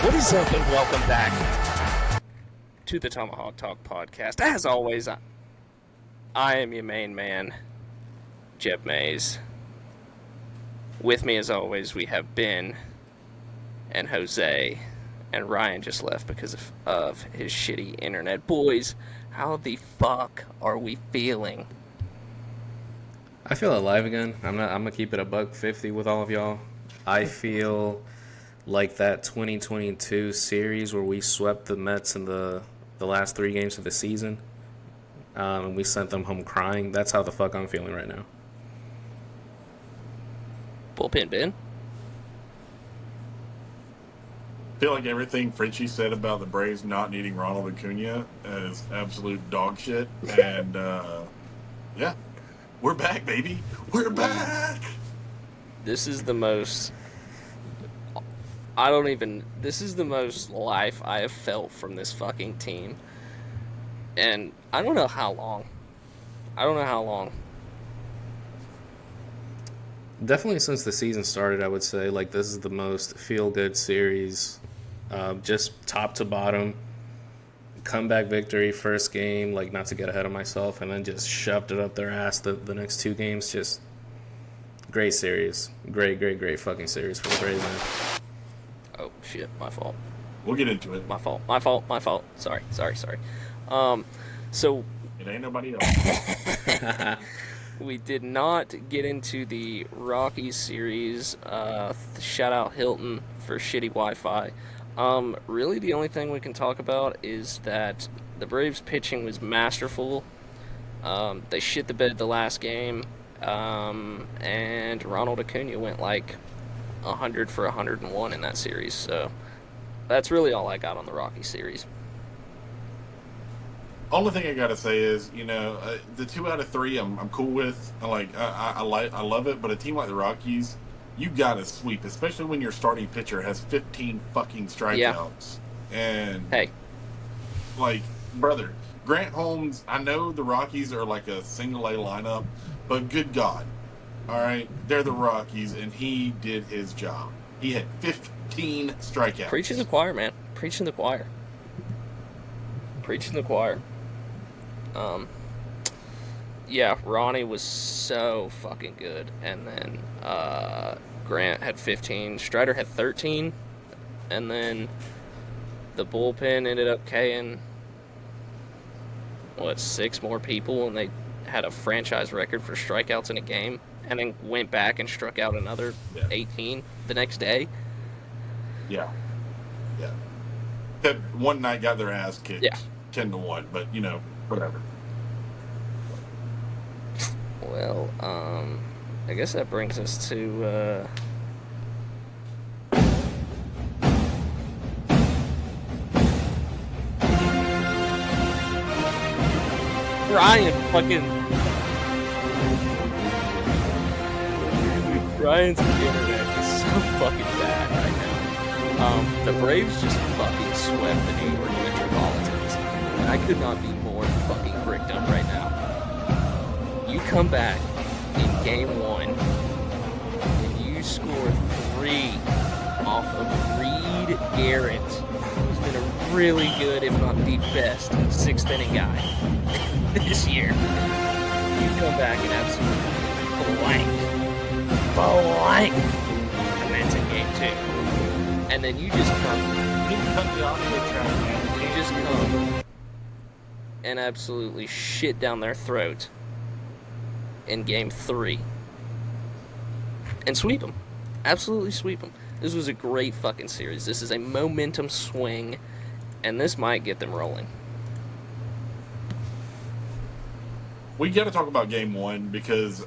What is up, and welcome back to the Tomahawk Talk podcast. As always, I am your main man, Jeb Mays. With me, as always, we have Ben and Jose, and Ryan just left because of his shitty internet. Boys, how the fuck are we feeling? I feel alive again. I'm gonna keep it $150 with all of y'all. I feel like that 2022 series where we swept the Mets in the last 3 games of the season, and we sent them home crying. That's how the fuck I'm feeling right now. Bullpen Ben? I feel like everything Frenchie said about the Braves not needing Ronald Acuna is absolute dog shit. And, yeah, we're back, baby. We're back. This is the most life I have felt from this fucking team. And I don't know how long. Definitely since the season started, I would say, like, this is the most feel-good series, just top to bottom. Comeback victory, first game, like, not to get ahead of myself, and then just shoved it up their ass the next 2 games. Just great series. Great fucking series for the Braves, man. Oh, shit, my fault. We'll get into it. My fault. Sorry. So... It ain't nobody else. We did not get into the Rockies series. Shout out Hilton for shitty Wi-Fi. Really, the only thing we can talk about is that the Braves' pitching was masterful. They shit the bed the last game, and Ronald Acuna went like 100 for 101 in that series. So that's really all I got on the Rockies series. Only thing I gotta say is, the 2 out of 3 I'm cool with. I love it. But a team like the Rockies, you gotta sweep, especially when your starting pitcher has 15 fucking strikeouts. Yeah. And hey, brother, Grant Holmes. I know the Rockies are like a single A lineup, but good God, all right, they're the Rockies, and he did his job. He had 15 strikeouts. Preaching the choir, man. Preaching the choir. Yeah, Ronnie was so fucking good, and then Grant had 15, Strider had 13, and then the bullpen ended up K-ing 6 more people, and they had a franchise record for strikeouts in a game, and then went back and struck out another 18 the next day. Yeah. That one night got their ass kicked. Yeah. 10-1, but whatever. Well, I guess that brings us to Ryan's internet is so fucking bad right now. The Braves just fucking swept the New York Metropolitans. And I could not be more fucking bricked up right now. You come back in game 1 and you score 3 off of Reed Garrett, who's been a really good, if not the best, 6th inning guy this year. You come back and absolutely blank, and that's in game 2. And then you just come, and absolutely shit down their throat in game 3 and sweep them. Absolutely sweep them. This was a great fucking series. This is a momentum swing, and this might get them rolling. We got to talk about game 1 because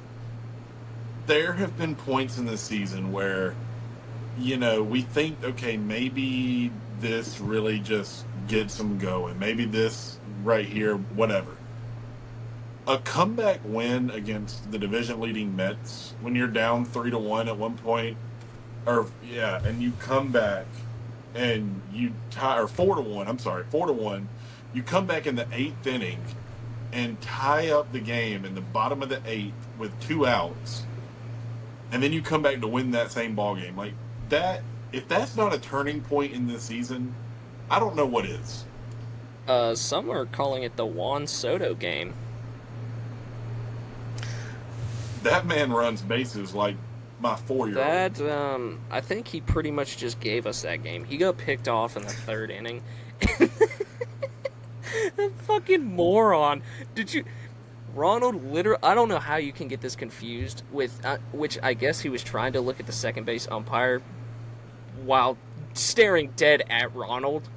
there have been points in this season where, we think, okay, maybe this really just gets them going. Maybe this right here, whatever. A comeback win against the division-leading Mets when you're down 3-1 at one point, and you come back and you tie, or 4-1. I'm sorry, 4-1. You come back in the 8th inning and tie up the game in the bottom of the 8th with 2 outs, and then you come back to win that same ball game. Like, that if that's not a turning point in this season, I don't know what is. Some are calling it the Juan Soto game. That man runs bases like my 4-year-old. That, I think he pretty much just gave us that game. He got picked off in the 3rd inning. That fucking moron. Did you... Ronald literally... I don't know how you can get this confused with... which I guess he was trying to look at the second base umpire while staring dead at Ronald.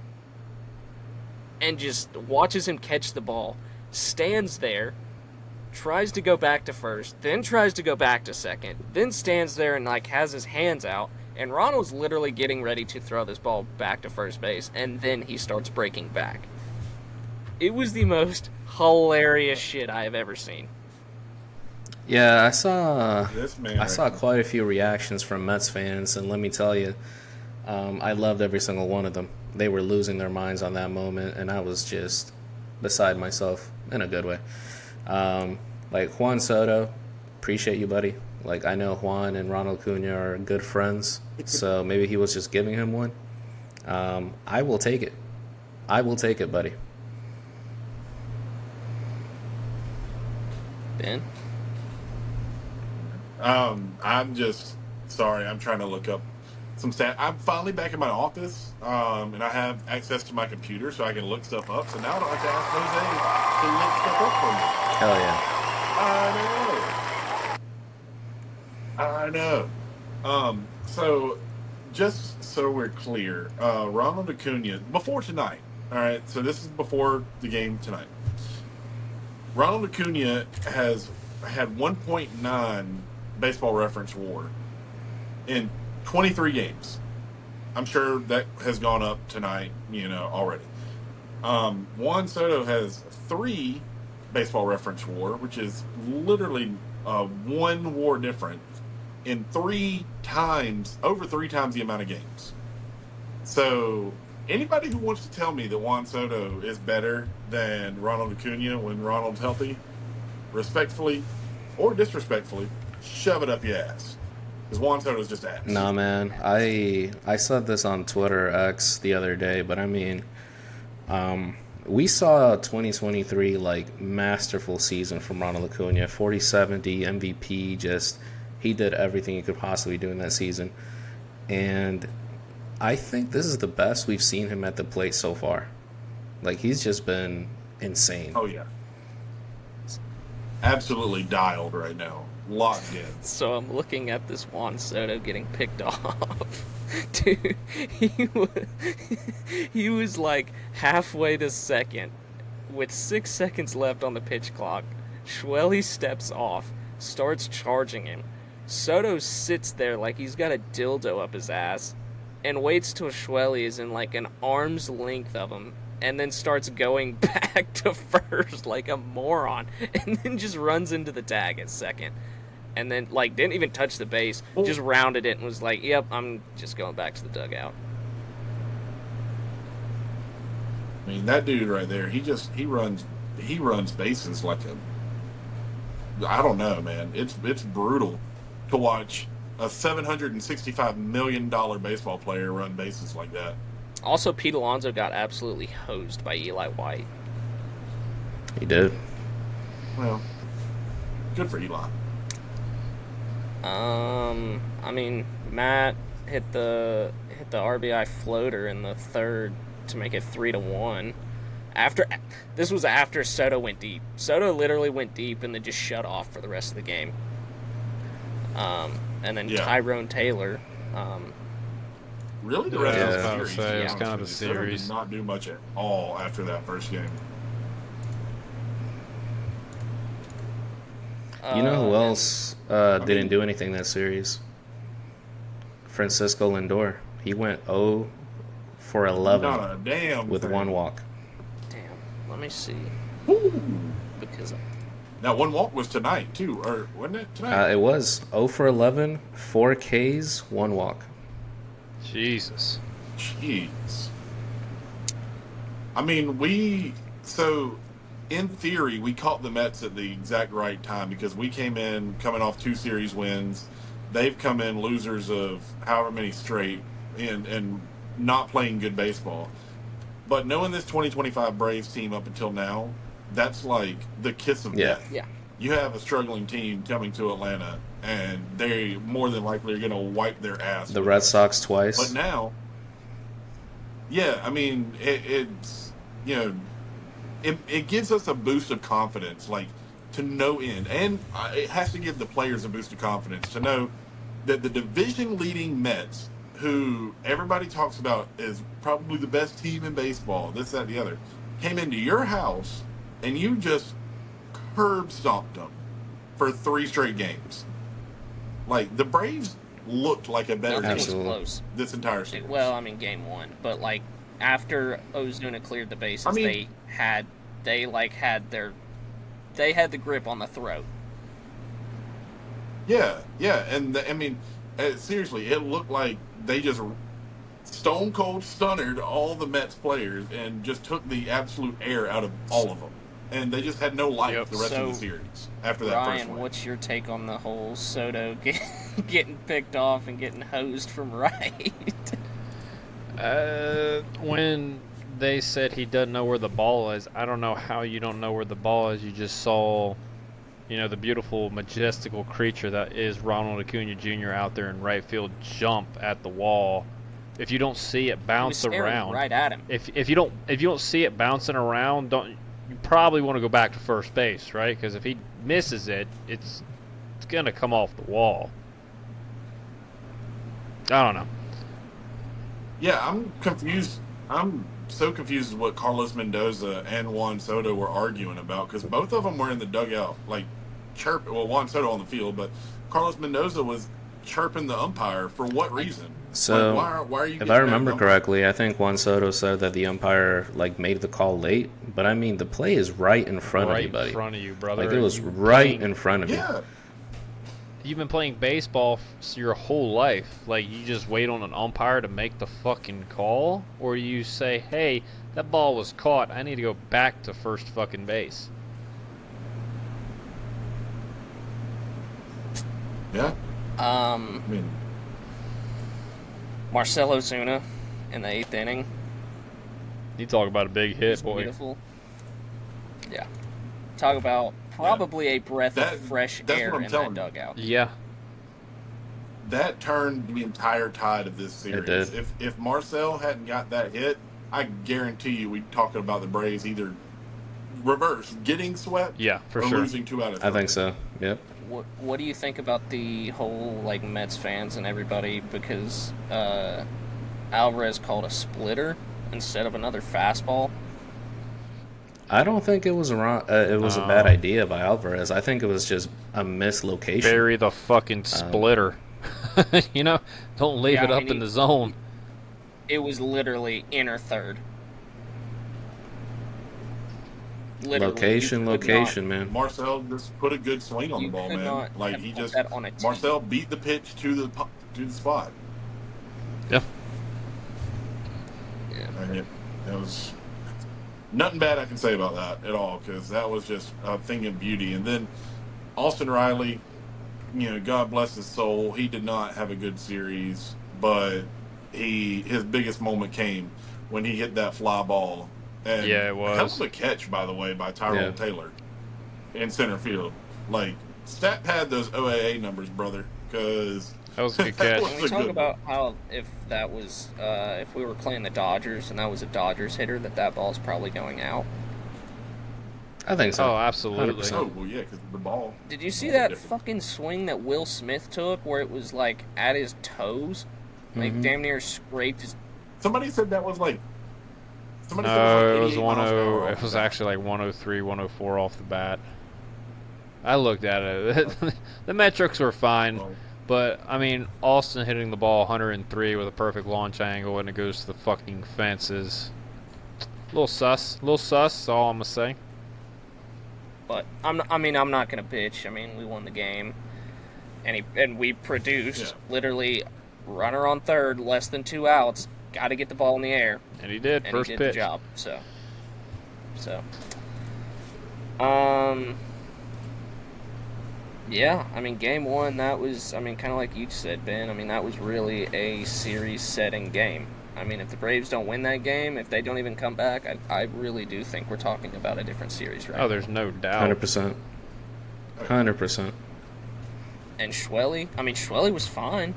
And just watches him catch the ball. Stands there. Tries to go back to first, then tries to go back to second, then stands there and like has his hands out, and Ronald's literally getting ready to throw this ball back to first base, and then he starts breaking back. It was the most hilarious shit I have ever seen. Yeah, I saw Right quite a few reactions from Mets fans, and let me tell you, I loved every single one of them. They were losing their minds on that moment, and I was just beside myself in a good way. Like Juan Soto, appreciate you, buddy. Like, I know Juan and Ronald Acuna are good friends, so maybe he was just giving him one. I will take it. I will take it, buddy. Ben? I'm just sorry. I'm trying to look up some stat. I'm finally back in my office, and I have access to my computer, so I can look stuff up. So now I don't have to ask Jose to look stuff up for me. Hell yeah. I know. So just so we're clear, Ronald Acuna before tonight. All right. So this is before the game tonight. Ronald Acuna has had 1.9 baseball reference WAR in 23 games. I'm sure that has gone up tonight, already. Juan Soto has 3 baseball reference WAR, which is literally 1 WAR different in over 3 times the amount of games. So anybody who wants to tell me that Juan Soto is better than Ronald Acuna when Ronald's healthy, respectfully or disrespectfully, shove it up your ass. Because Juan Soto's just ass. Nah, man. I said this on Twitter X the other day, but I mean, we saw 2023 like masterful season from Ronald Acuna, 40-70 MVP. Just he did everything he could possibly do in that season, and I think this is the best we've seen him at the plate so far. Like, he's just been insane. Oh yeah, absolutely dialed right now. Locked in. So I'm looking at this Juan Soto getting picked off. Dude, he was like halfway to second with 6 seconds left on the pitch clock. Schwelly steps off, starts charging him. Soto sits there like he's got a dildo up his ass and waits till Schwelly is in like an arm's length of him, and then starts going back to first like a moron, and then just runs into the tag at second. And then, like, didn't even touch the base, just rounded it and was like, yep, I'm just going back to the dugout. I mean, that dude right there, he runs bases like I don't know, man. It's brutal to watch a $765 million baseball player run bases like that. Also, Pete Alonso got absolutely hosed by Eli White. He did. Well, good for Eli. I mean, Matt hit the RBI floater in the 3rd to make it 3-1. This was after Soto went deep. Soto literally went deep and then just shut off for the rest of the game. And then Tyrone Taylor. Really, the rest of the I series. was about to say, it was kind of a Soto series. did not do much at all after that first game. You know who else didn't do anything that series? Francisco Lindor. He went 0 for 11 Not a damn with thing. 1 walk. Damn, let me see. Ooh. Because Now, 1 walk was tonight, too. Or wasn't it tonight? It was 0 for 11, 4 Ks, 1 walk. Jesus. Jeez. I mean, so in theory, we caught the Mets at the exact right time because we came in coming off 2 series wins. They've come in losers of however many straight. and not playing good baseball. But knowing this 2025 Braves team up until now, that's like the kiss of death. Yeah. You have a struggling team coming to Atlanta, and they more than likely are going to wipe their ass. The Red Sox But twice. now, yeah, I mean, it's, you know, it gives us a boost of confidence, like, to no end. And it has to give the players a boost of confidence to know that the division-leading Mets, who everybody talks about as probably the best team in baseball, this, that, and the other, came into your house and you just curb stomped them for 3 straight games. Like, the Braves looked like a better Nothing was team close. this entire series. Well, I mean, game 1, but like after Ozuna cleared the bases, I mean- they had the grip on the throat. Yeah, and I mean, seriously, it looked like they just stone cold stunnered all the Mets players and just took the absolute air out of all of them, and they just had no life Yep. the rest of the So, series after that first Ryan, one. what's your take on the whole Soto getting picked off and getting hosed from right? When they said he doesn't know where the ball is, I don't know how you don't know where the ball is. You just saw, the beautiful, majestical creature that is Ronald Acuna Jr. out there in right field jump at the wall. If you don't see it He was bounce staring around, right at him. if you don't see it bouncing around, you probably want to go back to first base, right? Because if he misses it, it's gonna come off the wall. I don't know. Yeah, I'm confused. I'm so confused with what Carlos Mendoza and Juan Soto were arguing about, because both of them were in the dugout, like chirp. Well, Juan Soto on the field, but Carlos Mendoza was chirping the umpire for what reason? So, like, why are you? if getting I mad at remember the umpire? correctly, I think Juan Soto said that the umpire made the call late, but I mean the play is right in front of you, buddy. In front of you, brother. Like it was You've been right playing- in front of you. Yeah, You've been playing baseball your whole life. Like, you just wait on an umpire to make the fucking call? Or you say, hey, that ball was caught. I need to go back to first fucking base. yeah. I mean, Marcell Ozuna in the 8th inning. You talk about a big hit, was boy. beautiful. Yeah. Talk about probably a breath That- of fresh that's air what I'm in telling that you. dugout. Yeah. that turned the entire tide of this series. did. If Marcell hadn't got that hit, I guarantee you we'd talking about the Braves either reverse, getting swept, Yeah, for or sure. losing 2 out of 3. I think so. Yep. What do you think about the whole Mets fans and everybody, because Alvarez called a splitter instead of another fastball? I don't think it was wrong. It was a bad idea by Alvarez. I think it was just a mislocation. Bury the fucking splitter. Don't leave Yeah, it I up mean, in the zone. It was literally inner third. Literally, Location, man. Marcell just put a good swing on the You ball, could man. not Like have he put just that on a tee. Marcell beat the pitch to the spot. Yeah. And it was nothing bad I can say about that at all, because that was just a thing of beauty. And then Austin Riley, God bless his soul, he did not have a good series, but his biggest moment came when he hit that fly ball. And Yeah, it was. hell of a catch, by the way, by Tyrone Yeah. Taylor in center field. Like, stat pad those OAA numbers, brother, because That was a good catch. was Can a we talk good about how if that was if we were playing the Dodgers and that was a Dodgers hitter, that ball's probably going out? I think so. Oh, absolutely. 100%. Oh, well, yeah, because the ball. Did you see ball that different. fucking swing that Will Smith took, where it was at his toes, damn near scraped his? Somebody said that was like. Somebody said No, it it was was like 88 miles an hour 10. off It was the bat. actually like 103, 104 off the bat. I looked at it. The metrics were fine, Well, but I mean, Austin hitting the ball 103 with a perfect launch angle and it goes to the fucking fences. A little sus. That's all I'm gonna say. But I'm not gonna bitch. I mean, we won the game, and we produced literally runner on third, less than 2 outs. Got to get the ball in the air. And he did. And First he did pitch. the job. So, Yeah, I mean, game one, that was, I mean, kind of like you said, Ben. I mean, that was really a series-setting game. I mean, if the Braves don't win that game, if they don't even come back, I really do think we're talking about a different series right Oh, now. there's no doubt. 100%. 100%. And Schwelly, I mean, Schwelly was fine.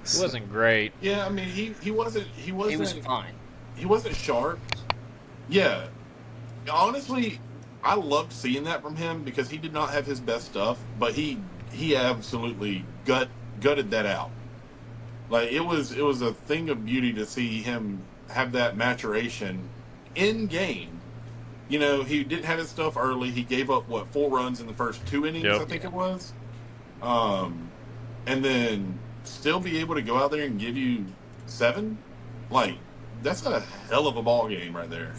It wasn't great. Yeah, I mean, he wasn't He was fine. he wasn't sharp. Yeah, honestly, I loved seeing that from him because he did not have his best stuff, but he absolutely gutted that out. Like it was a thing of beauty to see him have that maturation in game. You know, he didn't have his stuff early. He gave up what 4 runs in the first 2 innings, Yep. I think it was, and then still be able to go out there and give you 7. Like that's a hell of a ball game right there.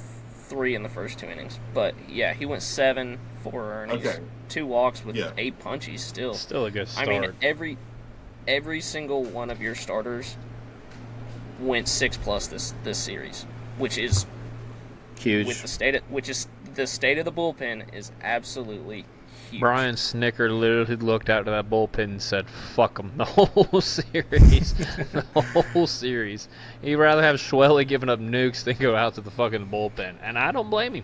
3 in the first 2 innings. But, yeah, he went 7, 4 earnings, Okay. 2 walks with Yeah. 8 punchies still. Still a good I start. mean, every single one of your starters went 6+ this series, which is Huge. with the state of the bullpen is absolutely huge. Brian Snicker literally looked out to that bullpen and said, "Fuck him," the whole series. The whole series. He'd rather have Schwelly giving up nukes than go out to the fucking bullpen. And I don't blame him.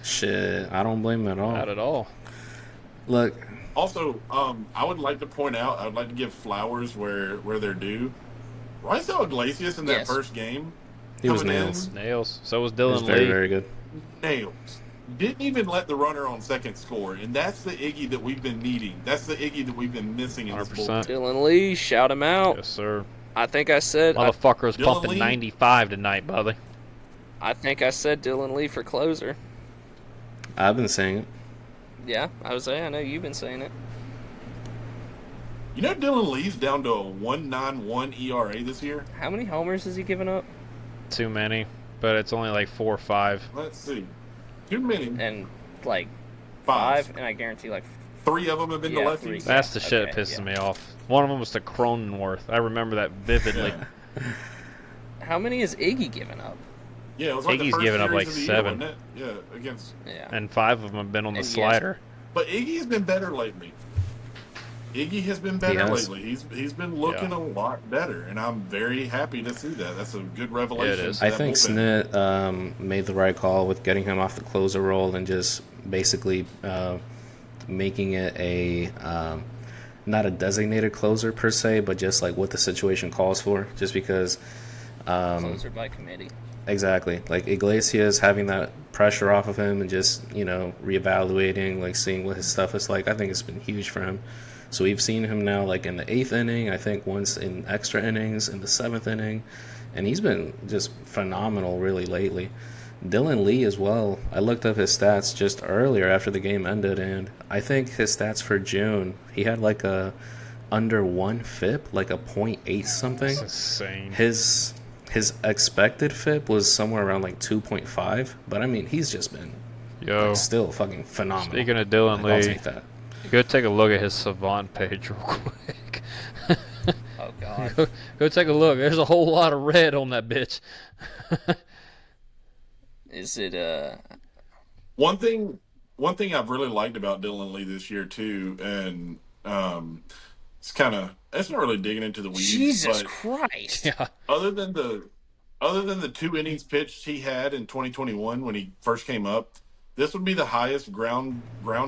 Shit, I don't blame him at all. Not at all. Look, Also, I would like to point out, I would like to give flowers where they're due. Raisel Iglesias in that Yes. first game, he was coming in, nails. Nails. So was He was Dylan very, Lee. very good. nails. Didn't even let the runner on second score, and that's the Iggy that we've been needing. That's the Iggy that we've been missing in this 100%. bullpen. Dylan Lee, shout him out. Yes, sir. I think I said Motherfucker was Dylan pumping Lee? 95 tonight, buddy. I think I said Dylan Lee for closer. I've been saying it. Yeah, I was saying. I know you've been saying it. You know, Dylan Lee's down to a 1.91 ERA this year. How many homers has he given up? Too many, but it's only like 4 or 5. Let's see, too many. And like 5. 5, and I guarantee like 3 of them have been to Yeah, lefties. 3. That's the shit that Okay, pisses yeah. me off. One of them was to Cronenworth. I remember that vividly. Yeah. how many has Iggy given up? Yeah, it was like the Iggy's first given up series like of the 7. year, wasn't it? Yeah, against. Yeah. And 5 of them have been on the And yes. slider. But Iggy's been better lately. Iggy has been better He has. lately. He's been looking Yeah. a lot better, and I'm very happy to see that. That's a good revelation. is. to I that think bullpen. Snit made the right call with getting him off the closer role and just basically making it a not a designated closer per se, but just like what the situation calls for. Just because, Closer by committee. exactly, like Iglesias having that pressure off of him and just reevaluating, like seeing what his stuff is like. I think it's been huge for him. So we've seen him now like in the 8th inning, I think once in extra innings, in the 7th inning, and he's been just phenomenal really lately. Dylan Lee as well. I looked up his stats just earlier after the game ended, and I think his stats for June, he had like a under 1 FIP, like a .8 something. It's insane. His expected FIP was somewhere around like 2.5, but I mean he's just been Yo, still fucking phenomenal. speaking of Dylan I'll Lee, take that. go take a look at his Savant page real quick. Oh God. Go take a look. There's a whole lot of red on that bitch. Is it One thing I've really liked about Dylan Lee this year too, and it's not really digging into the weeds, Jesus but Christ? Yeah. other than the 2 innings pitched he had in 2021 when he first came up, this would be the highest ground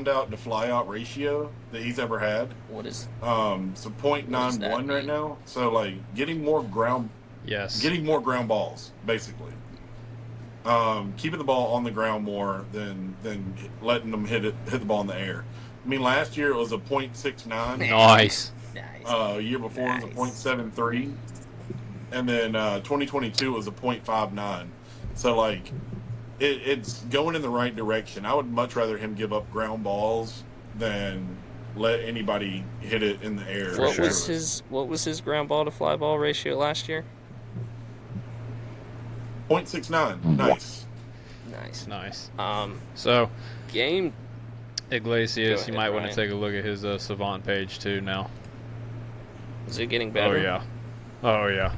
out to fly out ratio that he's ever had. What is So What does that 0.91 right mean? now. So like getting more ground balls basically. Keeping the ball on the ground more than letting them hit the ball in the air. I mean, last year it was a .69. Nice. nice? Year before it was a .73, and then 2022 was a .59. So like, it's going in the right direction. I would much rather him give up ground balls than let anybody hit it in the air. What was his ground ball to fly ball ratio last year? .69. Nice. Nice. Nice. Um, So, game. Iglesias, Go you ahead, might want Ryan. to take a look at his Savant page too now. Is it getting Oh, better? yeah. Oh, yeah.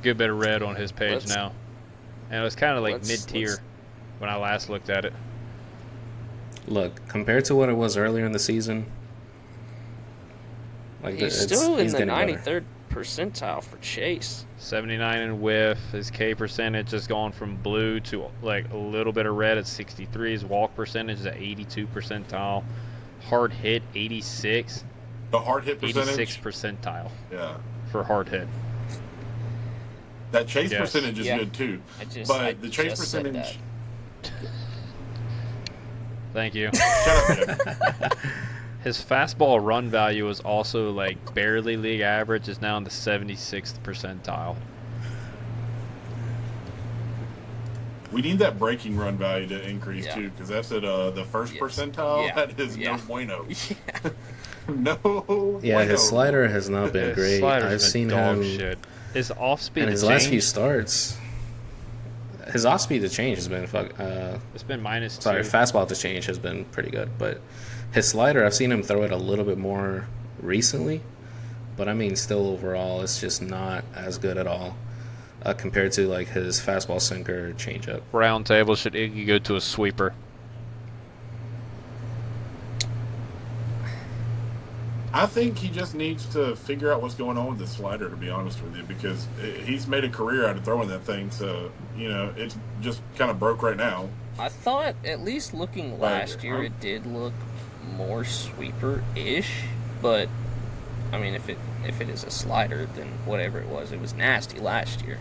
Good bit of red on his page Let's- now. And it was kind of like let's- mid-tier let's- when I last looked at it. Look, compared to what it was earlier in the season, like He's still in he's the getting better. 93rd percentile for chase. 79 in whiff. His K percentage has gone from blue to like a little bit of red at 63. His walk percentage is at 82 percentile. Hard hit 86. The hard hit percentage. 86 percentile Yeah. for hard hit. That chase Yes. percentage is Yeah. good too. I But the chase just said percentage. Thank you. Shut up, Jeff. His fastball run value is also like barely league average. Is now in the 76th percentile. We need that breaking run value to increase Yeah. too, because that's at the first Yes. percentile. Yeah. That is Yeah. no bueno. Yeah. No. Yeah, bueno. his slider has not been His great. slider's I've been seen dog him shit. His off speed in to his last few change, starts. His off speed to change has been it's been -2. sorry, fastball to change has been pretty good, but his slider, I've seen him throw it a little bit more recently, but I mean, still overall, it's just not as good at all compared to like his fastball sinker changeup. Round table, should Iggy go to a sweeper? I think he just needs to figure out what's going on with the slider, to be honest with you, because he's made a career out of throwing that thing. So, it's just kind of broke right now. I thought, at least looking last year, it did look more sweeper-ish. But, I mean, if it is a slider, then whatever it was nasty last year.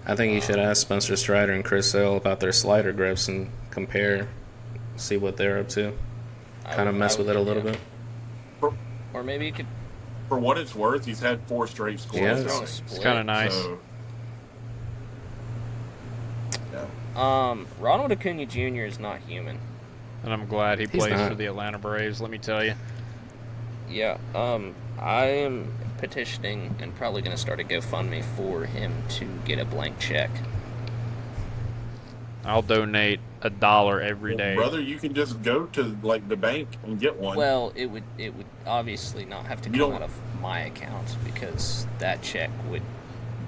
I think you should ask Spencer Strider and Chris Sale about their slider grips and compare, see what they're up to. Kind of mess with it a little bit. Or maybe you could For what it's worth, he's had 4 straight scores. Yeah, throw a it's split. It's kind of nice. So, yeah. Ronald Acuna Jr. is not human. And I'm glad he He's plays not. for the Atlanta Braves, let me tell you. Yeah, I am petitioning and probably going to start a GoFundMe for him to get a blank check. I'll donate $1 every day. Brother, you can just go to like the bank and get one. Well, it would obviously not have to You come don't- out of my account because that check would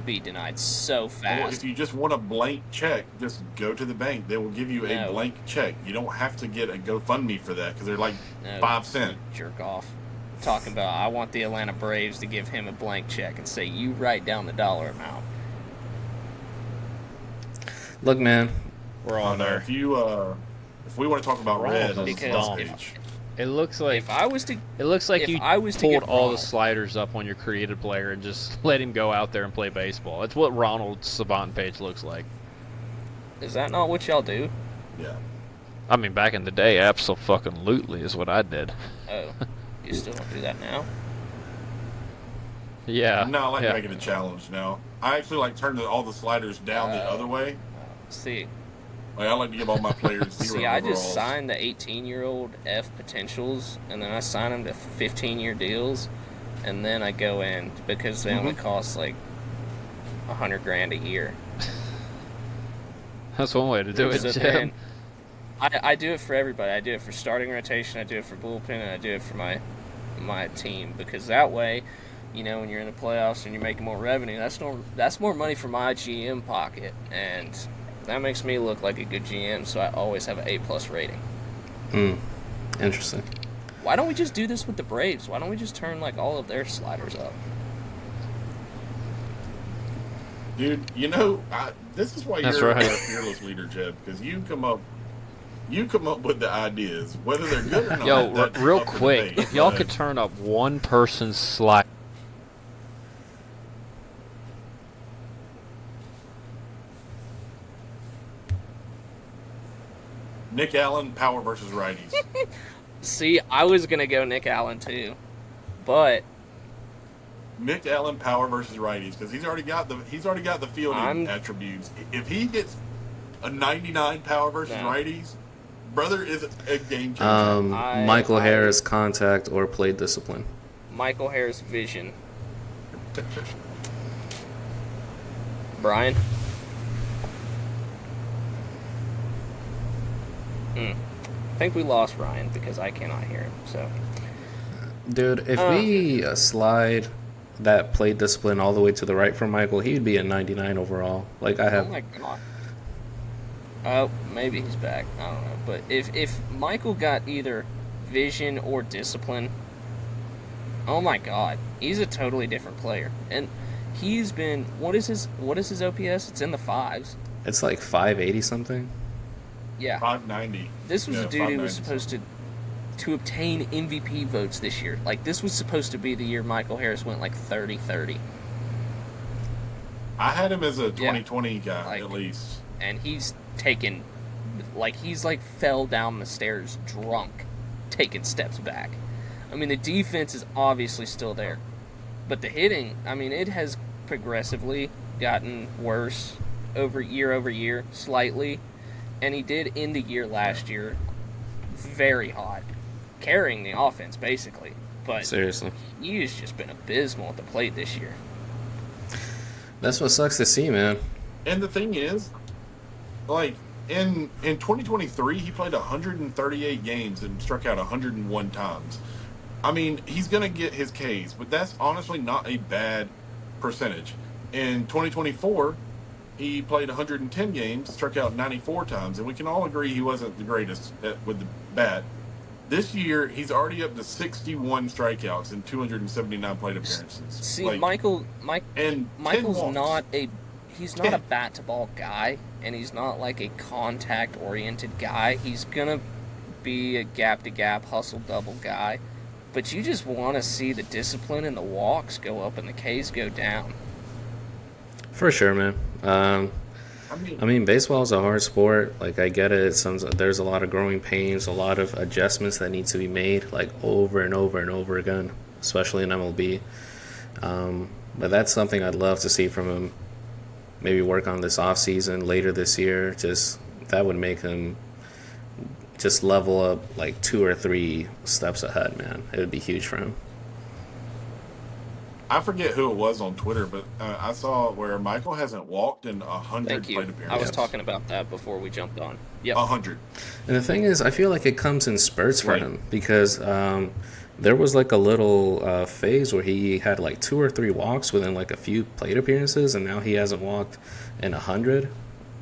be denied so Well, fast. if you just want a blank check, just go to the bank. They will give you a No. blank check. You don't have to get a GoFundMe for that because they're like No, 5 cents. jerk off. Talking about, I want the Atlanta Braves to give him a blank check and say, you write down the dollar amount. Look, man, We're all there. If you if we want to talk about We're all red on because the if- page, It looks like If I was to, it looks like if you I was to pulled get all the Ronald- sliders up on your created player and just let him go out there and play baseball. That's what Ronald's Savant page looks like. is that not what y'all do? yeah. I mean, back in the day, absolutely is what I did. Oh, you still don't do that now? Yeah. No, I like yeah. making a challenge now. I actually like turning all the sliders down the other way. See, Like, I like to give all my players 0 See, I just overalls. signed the 18-year-old F potentials, and then I sign them to 15-year deals, and then I go in because they only cost like $100,000 a year. That's one way to do it, So Jim. then I do it for everybody. I do it for starting rotation. I do it for bullpen, and I do it for my team because that way, when you're in the playoffs and you're making more revenue, that's more money for my GM pocket, and that makes me look like a good GM. So I always have an A+ rating. Interesting. Why don't we just do this with the Braves? Why don't we just turn like all of their sliders up? Dude, this is why That's you're right. our fearless leader, Jeb, because you come up with the ideas, whether they're good or not. Yo, that's real up for quick, debate, if y'all but- could turn up one person's slide. Nick Allen, power versus righties. See, I was gonna go Nick Allen too, but Nick Allen, power versus righties, because he's already got the fielding attributes. If he gets a 99 power versus No. righties, brother is a game changer. Michael Harris, contact or plate discipline. Michael Harris vision. Brian? I think we lost Ryan because I cannot hear him. So Dude, if we slide that plate discipline all the way to the right for Michael, he'd be a 99 overall. Like I oh have, my god, Oh, maybe he's back. I don't know. But if Michael got either vision or discipline, oh my God, he's a totally different player. And he's been what is his OPS? It's in the fives. It's like 580 something. Yeah. 590. This was a dude who was 590 supposed to obtain MVP votes this year. Like, this was supposed to be the year Michael Harris went like 30-30. I had him as a 2020 guy, Like, at least. And he's taken, like, he's like fell down the stairs drunk, taking steps back. I mean, the defense is obviously still there, but the hitting, I mean, it has progressively gotten worse over year, slightly. And he did end the year last year very hot, carrying the offense basically. But Seriously. he has just been abysmal at the plate this year. That's what sucks to see, man. And the thing is, like, in 2023, he played 138 games and struck out 101 times. I mean, he's going to get his Ks, but that's honestly not a bad percentage. In 2024, he played 110 games, struck out 94 times, and we can all agree he wasn't the greatest with the bat. This year, he's already up to 61 strikeouts and 279 plate appearances. See, like, Michael's walks. not a bat to ball guy, and he's not like a contact oriented guy. He's gonna be a gap to gap hustle double guy, but you just want to see the discipline and the walks go up and the Ks go down. For sure, man. I mean, baseball is a hard sport. Like, I get it. There's a lot of growing pains, a lot of adjustments that need to be made, like, over and over and over again, especially in MLB. But that's something I'd love to see from him. Maybe work on this offseason later this year. That would make him just level up like 2 or 3 steps ahead, man. It would be huge for him. I forget who it was on Twitter, but I saw where Michael hasn't walked in 100 Thank you. plate appearances. I was talking about that before we jumped on. Yep. 100. And the thing is, I feel like it comes in spurts for him because there was like a little phase where he had like 2 or 3 walks within like a few plate appearances, and now he hasn't walked in 100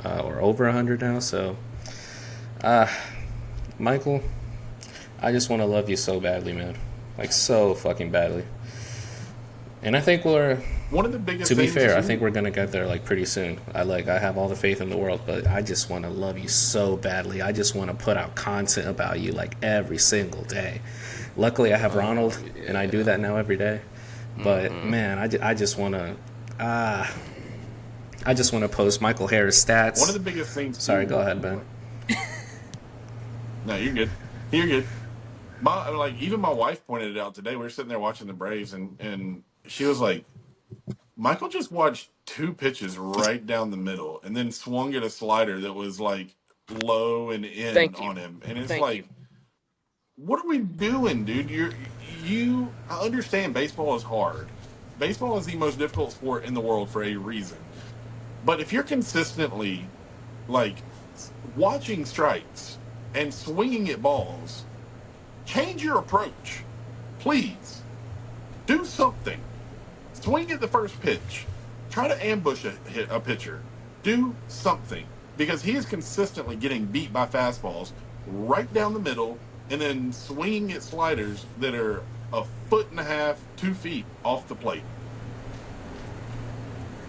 or over 100 now. So, Michael, I just want to love you so badly, man. Like, so fucking badly. And I think one of the biggest to be things fair, too, I think we're gonna get there like pretty soon. I have all the faith in the world, but I just want to love you so badly. I just want to put out content about you like every single day. Luckily, I have Ronald, and I do that now every day. But man, I just want to post Michael Harris stats. one of the biggest things. Sorry, go ahead, Ben. No, you're good. You're good. Even my wife pointed it out today. We were sitting there watching the Braves, and she was like, Michael just watched 2 pitches right down the middle and then swung at a slider that was like low and in on him. And it's what are we doing, dude? I understand baseball is hard. Baseball is the most difficult sport in the world for a reason. But if you're consistently like watching strikes and swinging at balls, change your approach. Please. Do something. Swing at the first pitch. Try to ambush a pitcher. Do something. Because he is consistently getting beat by fastballs right down the middle and then swinging at sliders that are 1.5 feet, 2 feet off the plate.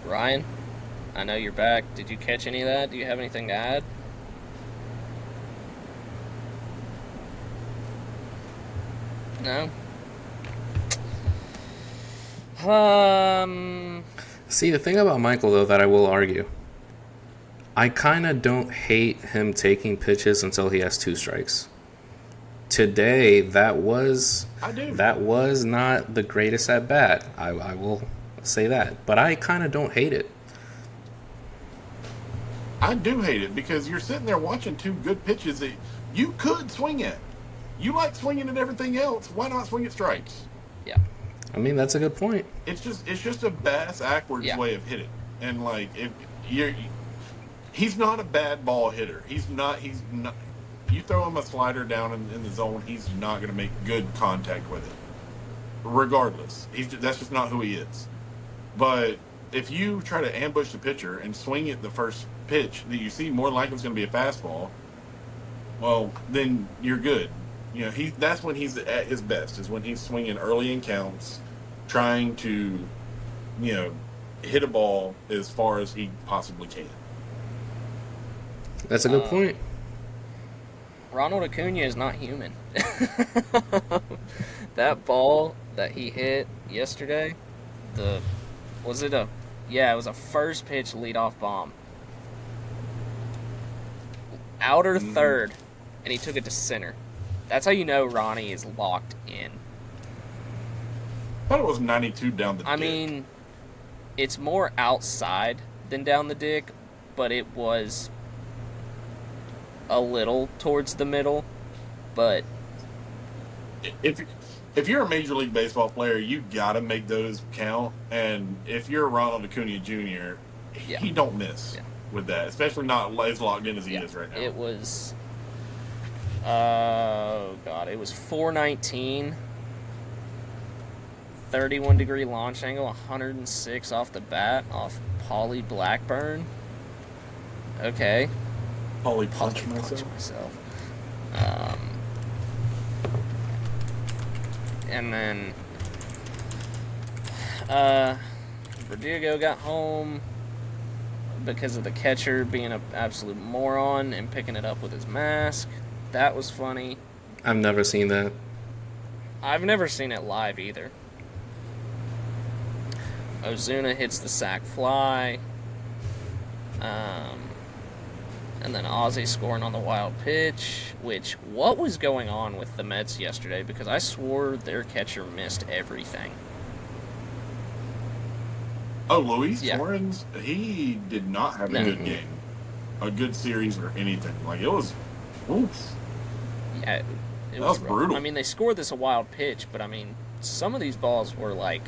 Ryan, I know you're back. Did you catch any of that? Do you have anything to add? No? See, the thing about Michael, though, that I will argue, I kind of don't hate him taking pitches until he has 2 strikes. Today, that was not the greatest at bat. I will say that, but I kind of don't hate it. I do hate it because you're sitting there watching 2 good pitches that you could swing at. You like swinging at everything else. Why not swing at strikes? Yeah. I mean, that's a good point. It's just a backwards way of hitting, and like he's not a bad ball hitter. He's not. You throw him a slider down in the zone, he's not going to make good contact with it. Regardless, that's just not who he is. But if you try to ambush the pitcher and swing it the first pitch that you see, more likely it's going to be a fastball. Well, then you're good. You know, that's when he's at his best, is when he's swinging early in counts, trying to, you know, hit a ball as far as he possibly can. That's a good point. Ronald Acuna is not human. That ball that he hit yesterday, it was a first pitch leadoff bomb. Outer third, and he took it to center. That's how you know Ronnie is locked in. I thought it was 92 down the dick. I mean, it's more outside than down the dick, but it was a little towards the middle. But if you're a Major League Baseball player, you got to make those count. And if you're Ronald Acuna Jr., he don't miss with that, especially not as locked in as he is right now. It was, it was 419, 31-degree launch angle, 106 off the bat, off Paulie Blackburn. Okay. Paulie punch myself. And then Verdugo got home because of the catcher being an absolute moron and picking it up with his mask. That was funny. I've never seen that. I've never seen it live either. Ozuna hits the sac fly. And then Ozzy scoring on the wild pitch, which, what was going on with the Mets yesterday? Because I swore their catcher missed everything. Oh, Luis Torrens, he did not have a good game. A good series or anything. Like, it was, oof. Yeah, it was brutal. I mean, they scored this a wild pitch, but I mean, some of these balls were, like,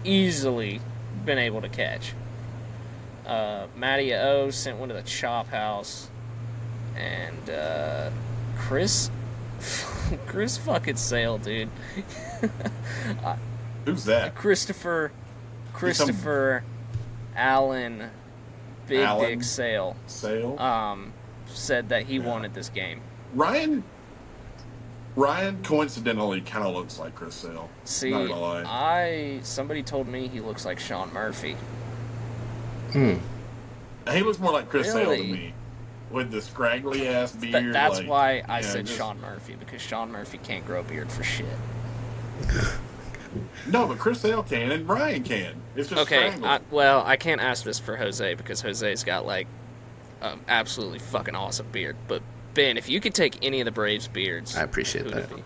easily been able to catch. Matty O sent one to the chop house, and Chris fucking Sale, dude. Who's that? Christopher Allen Dick Sale. Said that he wanted this game. Ryan coincidentally kind of looks like Chris Sale. See, not gonna lie. Somebody told me he looks like Sean Murphy. He looks more like Chris Sale to me, with the scraggly ass beard. That's why I said Sean Murphy, because Sean Murphy can't grow a beard for shit. No, but Chris Sale can, and Ryan can. It's just okay. scraggly. I can't ask this for Jose, because Jose's got like an absolutely fucking awesome beard. But Ben, if you could take any of the Braves' beards, I appreciate who would that. it be?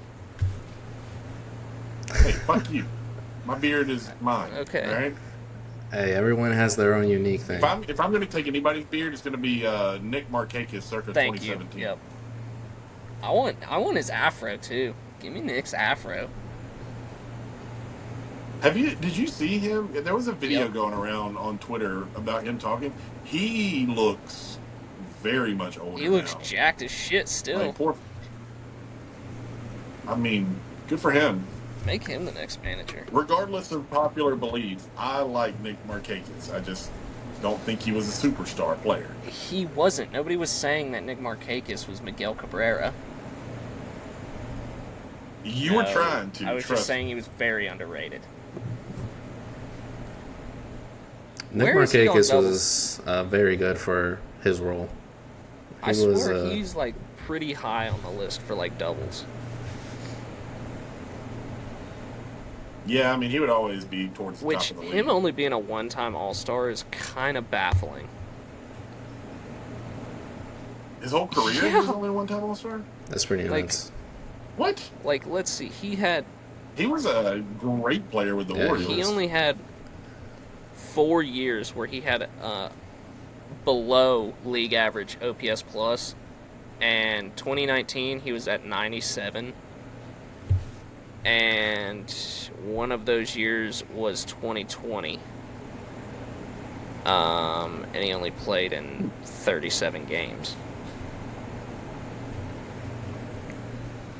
Hey, fuck you. My beard is mine. Okay. All right? Hey, everyone has their own unique thing. If I'm going to take anybody's beard, it's going to be Nick Markakis circa Thank 2017. you. Yep. I want his afro too. Give me Nick's afro. Did you see him? There was a video going around on Twitter about him talking. He looks very much older. He looks now. jacked as shit still. Like, I mean, good for him. Make him the next manager. Regardless of popular belief, I like Nick Markakis. I just don't think he was a superstar player. He wasn't. Nobody was saying that Nick Markakis was Miguel Cabrera. You were trying to. I was just saying he was very underrated. Nick Markakis was very good for his role. I swear he's like pretty high on the list for like doubles. Yeah, I mean, he would always be towards the top of the league. Him only being a one-time All-Star is kind of baffling. His whole career, he was only a one-time All-Star? That's pretty nuts. What? Like, let's see. He was a great player with the Warriors. He only had 4 years where he had below league average OPS plus, and 2019 he was at 97. And one of those years was 2020. And he only played in 37 games.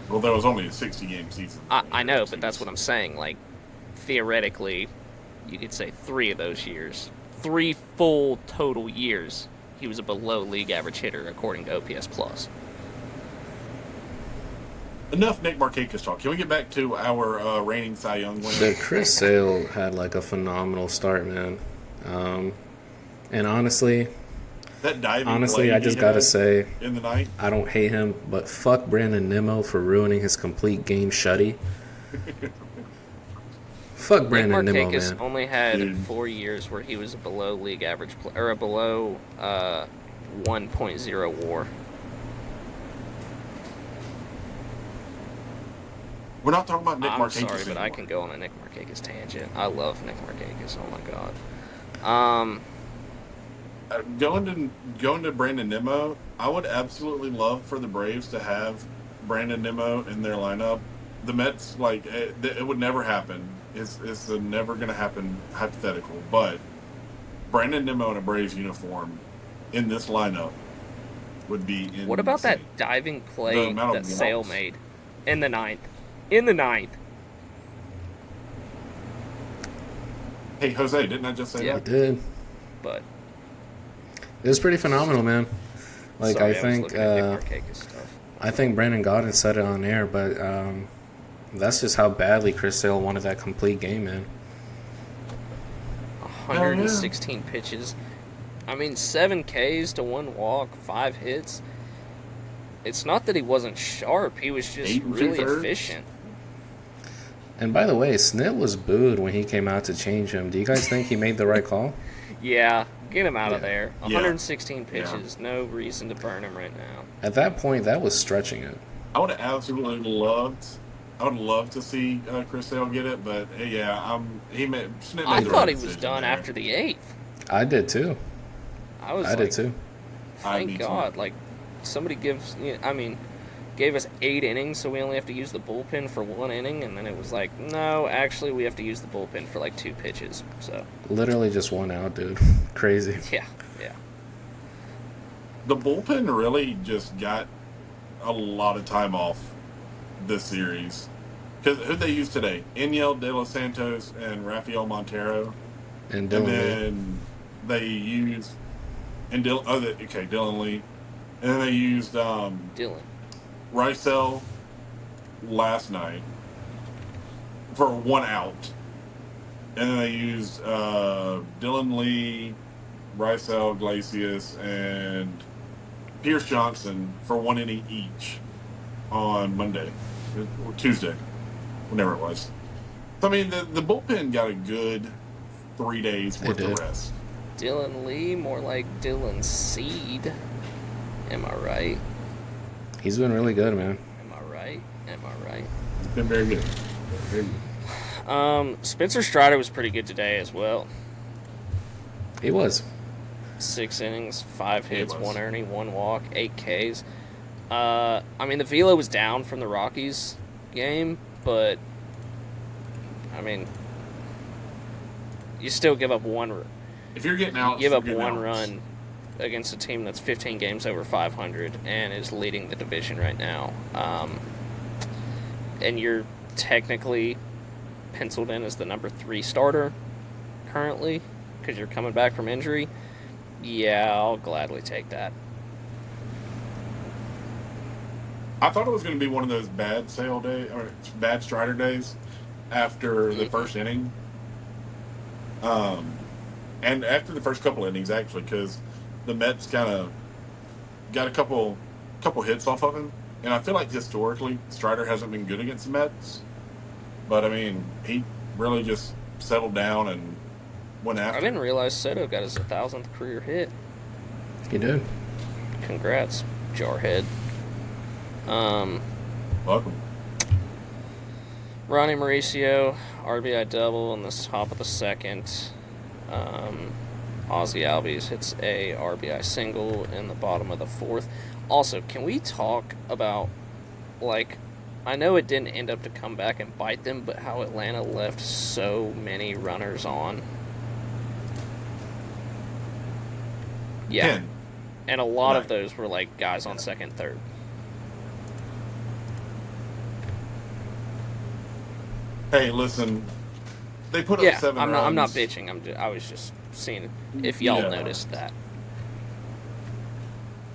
Well, there was only a 60-game season. I know, but that's what I'm saying. Like, theoretically, you could say 3 of those years, 3 full total years, he was a below league average hitter according to OPS Plus. Enough Nick Markakis talk. Can we get back to our reigning Cy Young winner? Dude, Chris Sale had like a phenomenal start, man. And honestly, That diving play I he just had gotta say, in the night. I don't hate him, but fuck Brandon Nimmo for ruining his complete game shutty. Fuck Brandon Nick Nimmo, Markakis man. only had Dude. 4 years where he was a below league average or a below 1.0 WAR. We're not talking about Nick I'm Markakis sorry, but anymore. I can go on a Nick Markakis tangent. I love Nick Markakis. Oh my god. Going to Brandon Nimmo, I would absolutely love for the Braves to have Brandon Nimmo in their lineup. The Mets, like, it would never happen. It's a never going to happen hypothetical. But Brandon Nimmo in a Braves uniform in this lineup would be insane. What about that diving The play amount that of Sale walks. made in the ninth? In the ninth. Hey, Jose, didn't I just say Yeah. I that? did. But It was pretty phenomenal, man. Like, sorry, I was think looking at Nick Markakis stuff. I think Brandon Gaudin said it on air, but that's just how badly Chris Sale wanted that complete game, man. 116 pitches. I mean, 7 Ks to 1 walk, 5 hits. It's not that he wasn't sharp. He was just 8 really 2/3. efficient. And by the way, Snit was booed when he came out to change him. Do you guys think he made the right call? Yeah, get him out of Yeah. there. Yeah. 116 pitches. No reason to burn him right now. At that point, that was stretching it. I would have absolutely loved. I would love to see Chris Sale get it, but yeah, Snit I made the thought right he was decision done there. after the 8th. I did too. I was I like, did too. Me thank too. God. Like, somebody gave us 8 innings, so we only have to use the bullpen for 1 inning, and then it was like, no, actually, we have to use the bullpen for like 2 pitches. So, Literally just 1 out, dude. Crazy. yeah. The bullpen really just got a lot of time off this series. Because who'd they use today? Eniel De Los Santos and Rafael Montero. And And Dylan Lee. then they used Dylan Lee. And then they used Dylan. Ricel last night for 1 out. And then they used Dylan Lee, Ricel, Glacius, and Pierce Johnson for 1 inning each on Monday or Tuesday, whenever it was. So, I mean, the bullpen got a good 3 days worth did. of rest. Dylan Lee, more like Dylan Seed. Am I right? He's been really good, man. Am I right? It's been very good. Very good. Spencer Strider was pretty good today as well. He was. 6 innings, 5 He hits, was. 1 earning, 1 walk, 8 Ks. I mean, the velo was down from the Rockies game, but I mean, you still give up one. If you're getting You out, give up you're getting 1 outs. run against a team that's 15 games over 500 and is leading the division right now, and you're technically penciled in as the number 3 starter currently because you're coming back from injury. Yeah, I'll gladly take that. I thought it was going to be one of those bad Sale day or bad Strider days after the first inning. And after the first couple innings, actually, because the Mets kind of got a couple hits off of him. And I feel like historically, Strider hasn't been good against the Mets. But, I mean, he really just settled down and went after I didn't realize Soto got his 1,000th career hit. He did. Congrats, Jarhead. Welcome. Ronnie Mauricio, RBI double in the top of the 2nd. Ozzy Albies hits a RBI single in the bottom of the 4th. Also, can we talk about, like, I know it didn't end up to come back and bite them, but how Atlanta left so many runners on? Yeah. 10. And a lot of Right. those were, like, guys on 2nd, 3rd. Hey, listen, They put up Yeah, 7 I'm runs. not bitching. I was just seeing if y'all Yeah. noticed that.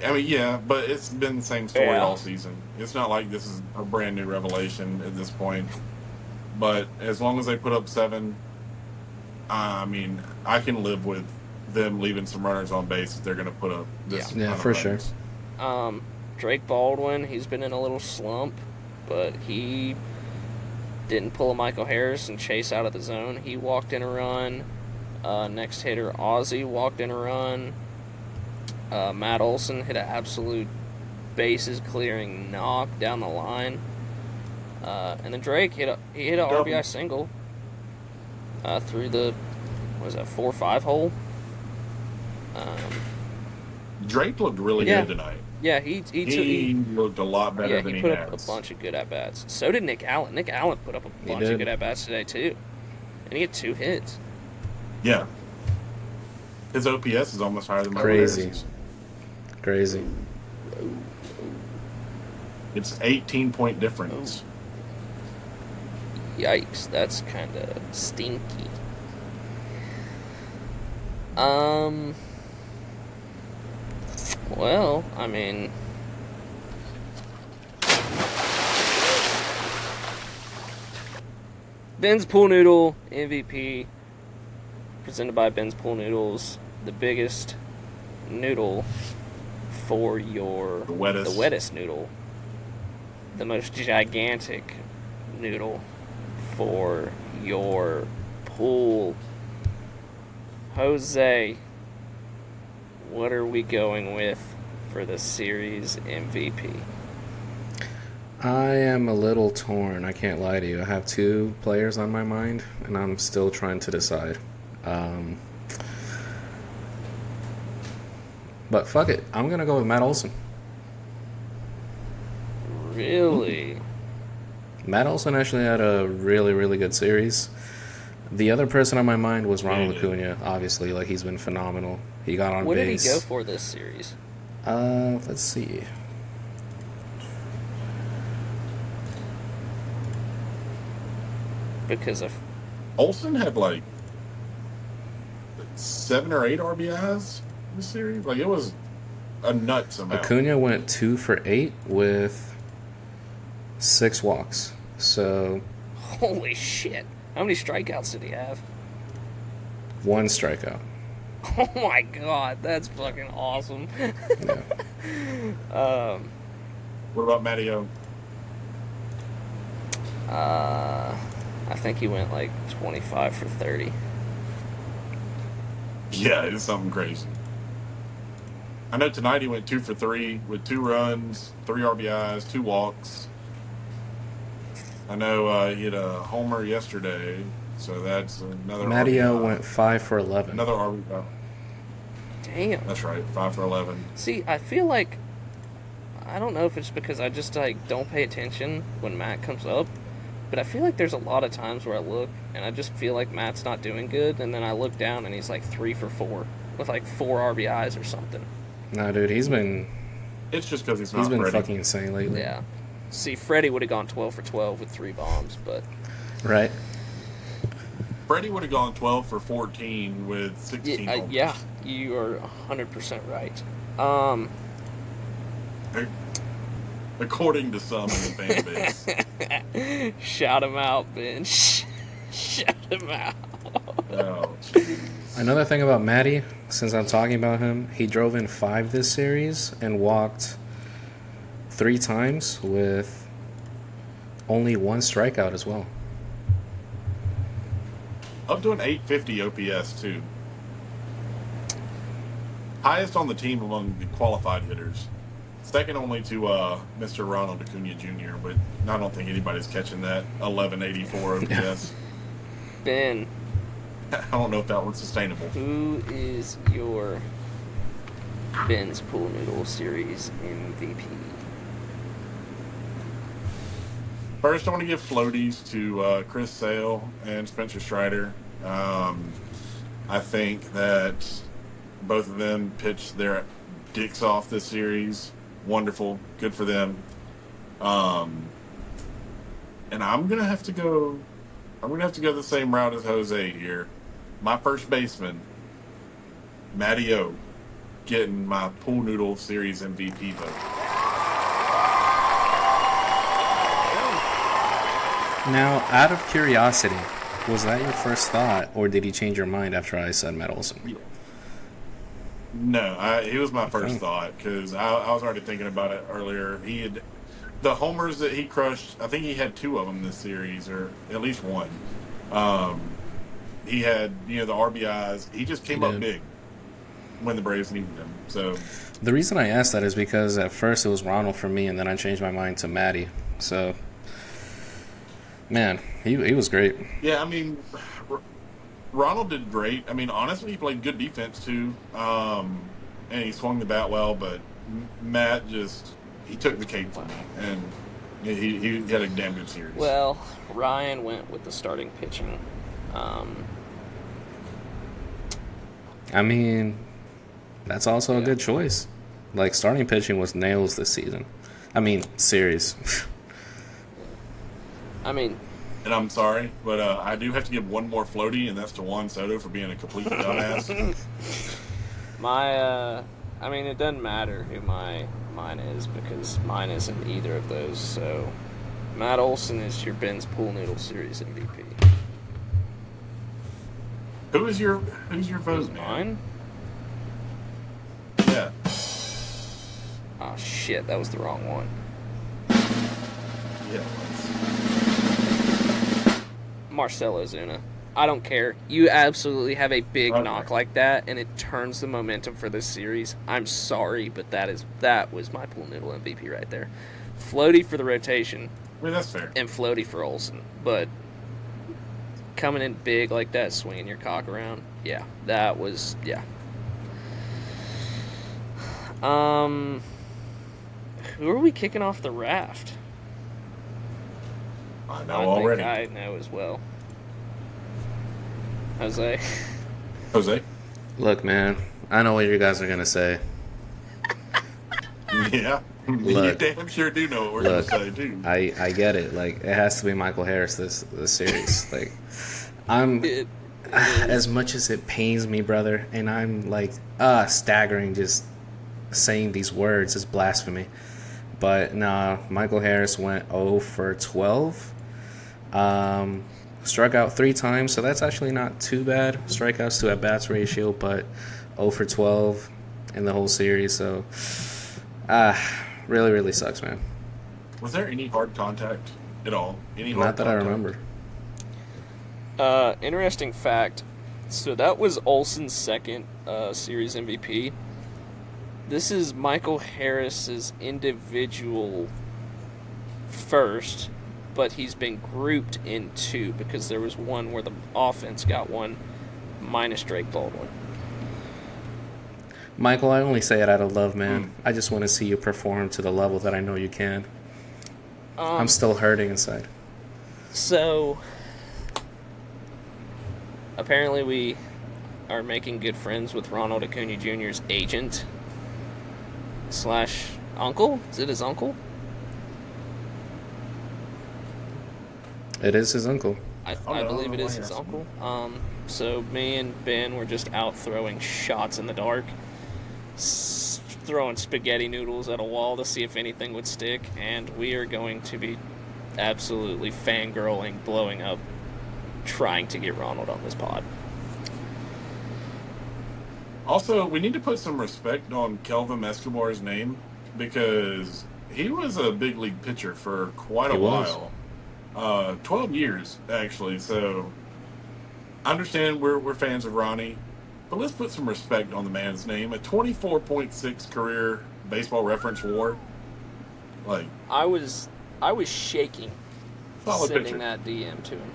I mean, yeah, but it's been the same story Yeah. all season. It's not like this is a brand new revelation at this point. But as long as they put up 7, I mean, I can live with them leaving some runners on base if they're going to put up this. Yeah, kind of for sure. runs. Drake Baldwin, he's been in a little slump, but he didn't pull a Michael Harris and chase out of the zone. He walked in a run. Next hitter, Ozzy, walked in a run. Matt Olson hit an absolute bases clearing knock down the line. And then Drake hit an RBI single through the 4-5 hole. Drake looked really good tonight. Yeah, he looked a lot better than he he put has. up a bunch of good at bats. So did Nick Allen. Nick Allen put up a bunch of good at bats today too, and he had 2 hits. Yeah, his OPS is almost higher than Crazy. Crazy. It's 18-point difference. Yikes, that's kind of stinky. Well, I mean, Ben's Pool Noodle MVP, presented by Ben's Pool Noodles, the biggest noodle for the wettest noodle, the most gigantic noodle for your pool. Jose, what are we going with for the series MVP? I am a little torn. I can't lie to you. I have 2 players on my mind, and I'm still trying to decide. But fuck it. I'm going to go with Matt Olson. Really? Matt Olson actually had a really, really good series. The other person on my mind was Ronald Acuna. Obviously, like, he's been phenomenal. He got on base. What did he go for this series? Let's see. Because of Olsen had like 7 or 8 RBIs in the series. Like, it was a nuts amount. Acuna went 2 for 8 with 6 walks. So, holy shit! How many strikeouts did he have? 1 strikeout. Oh my god, that's fucking awesome. Yeah. What about Matteo? I think he went like 25 for 30. Yeah, it's something crazy. I know tonight he went 2 for 3 with 2 runs, 3 RBIs, 2 walks. I know he hit a homer yesterday, so that's another. Matteo RBI. went 5 for 11. Another RBI. Damn. That's right, 5 for 11. See, I feel like, I don't know if it's because I just like don't pay attention when Matt comes up, but I feel like there's a lot of times where I look and I just feel like Matt's not doing good, and then I look down and he's like 3 for 4 with like 4 RBIs or something. Nah, dude, he's been It's just because he's not been ready. fucking insane lately. Yeah. See, Freddie would have gone 12 for 12 with 3 bombs, but Right? Freddie would have gone 12 for 14 with 16 homers. yeah, you are 100% right. According to some in the fan base. Shout him out, Ben. Shout him out. Oh, Another thing about Matty, since I'm talking about him, he drove in 5 this series and walked 3 times with only 1 strikeout as well. up to an 850 OPS, too. Highest on the team among the qualified hitters. Second only to Mr. Ronald Acuna Jr., but I don't think anybody's catching that 1184 OPS. Ben, I don't know if that one's sustainable. who is your Ben's Pool Noodle Series MVP? First, I want to give floaties to Chris Sale and Spencer Strider. I think that both of them pitched their dicks off this series. Wonderful. Good for them. And I'm going to have to go I'm going to have to go the same route as Jose here. My first baseman, Matty O, getting my Pool Noodle Series MVP vote. Now, out of curiosity, was that your first thought, or did he change your mind after I said Matt Olson? No, he was my first Okay. thought because I was already thinking about it earlier. He had the homers that he crushed. I think he had 2 of them this series, or at least one. He had the RBIs. He just came He up did. big when the Braves needed him. So The reason I asked that is because at first it was Ronald for me, and then I changed my mind to Matty. So, man, he was great. yeah, I mean, Ronald did great. I mean, honestly, he played good defense too, and he swung the bat well. But Matt he took the cake for me, and he had a damn good series. Well, Ryan went with the starting pitching. I mean, that's also a Yeah. good choice. Like, starting pitching was nails this season. I mean, series. I mean, And I'm sorry, but I do have to give one more floaty, and that's to Juan Soto for being a complete dumbass. I mean, it doesn't matter who mine is because mine isn't either of those. So, Matt Olson is your Ben's Pool Noodle Series MVP. Who's your Who's vote, man? mine? Yeah. Oh shit, that was the wrong one. Yeah. Marcell Ozuna. I don't care. You absolutely have a big Okay. knock like that, and it turns the momentum for this series. I'm sorry, but that was my Pool Noodle MVP right there. Floaty for the rotation, I mean, that's fair. and floaty for Olsen. But coming in big like that, swinging your cock around, yeah, that was, yeah. Who are we kicking off the raft? I know I already. think I know as well. Jose. Jose? Look, man, I know what you guys are going to say. Yeah. You Look. damn sure do know what we're going Look, to say, too. I get it. Like, it has to be Michael Harris this series. Like, as much as it pains me, brother, and I'm like staggering just saying these words is blasphemy. But no, Michael Harris went 0 for 12. Struck out 3 times, so that's actually not too bad. Strikeouts to at-bats ratio, but 0 for 12 in the whole series. So, really, really sucks, man. Was there any hard contact at all? Any hard Not that I contact? remember. Interesting fact. So that was Olsen's second series MVP. This is Michael Harris's individual first, but he's been grouped in 2 because there was one where the offense got one minus Drake Baldwin. Michael, I only say it out of love, man. I just want to see you perform to the level that I know you can. I'm still hurting inside. So, apparently we are making good friends with Ronald Acuna Jr.'s agent / uncle. Is it his uncle? It is his uncle. I no, believe it no, is why his not? uncle. So me and Ben were just out throwing shots in the dark, throwing spaghetti noodles at a wall to see if anything would stick, and we are going to be absolutely fangirling, blowing up, trying to get Ronald on this pod. Also, we need to put some respect on Kelvin Escobar's name because he was a big league pitcher for quite a He was. while. 12 years, actually. So, I understand we're fans of Ronnie, but let's put some respect on the man's name. A 24.6 career Baseball Reference WAR. Like, I was shaking solid sending pitcher. that DM to him.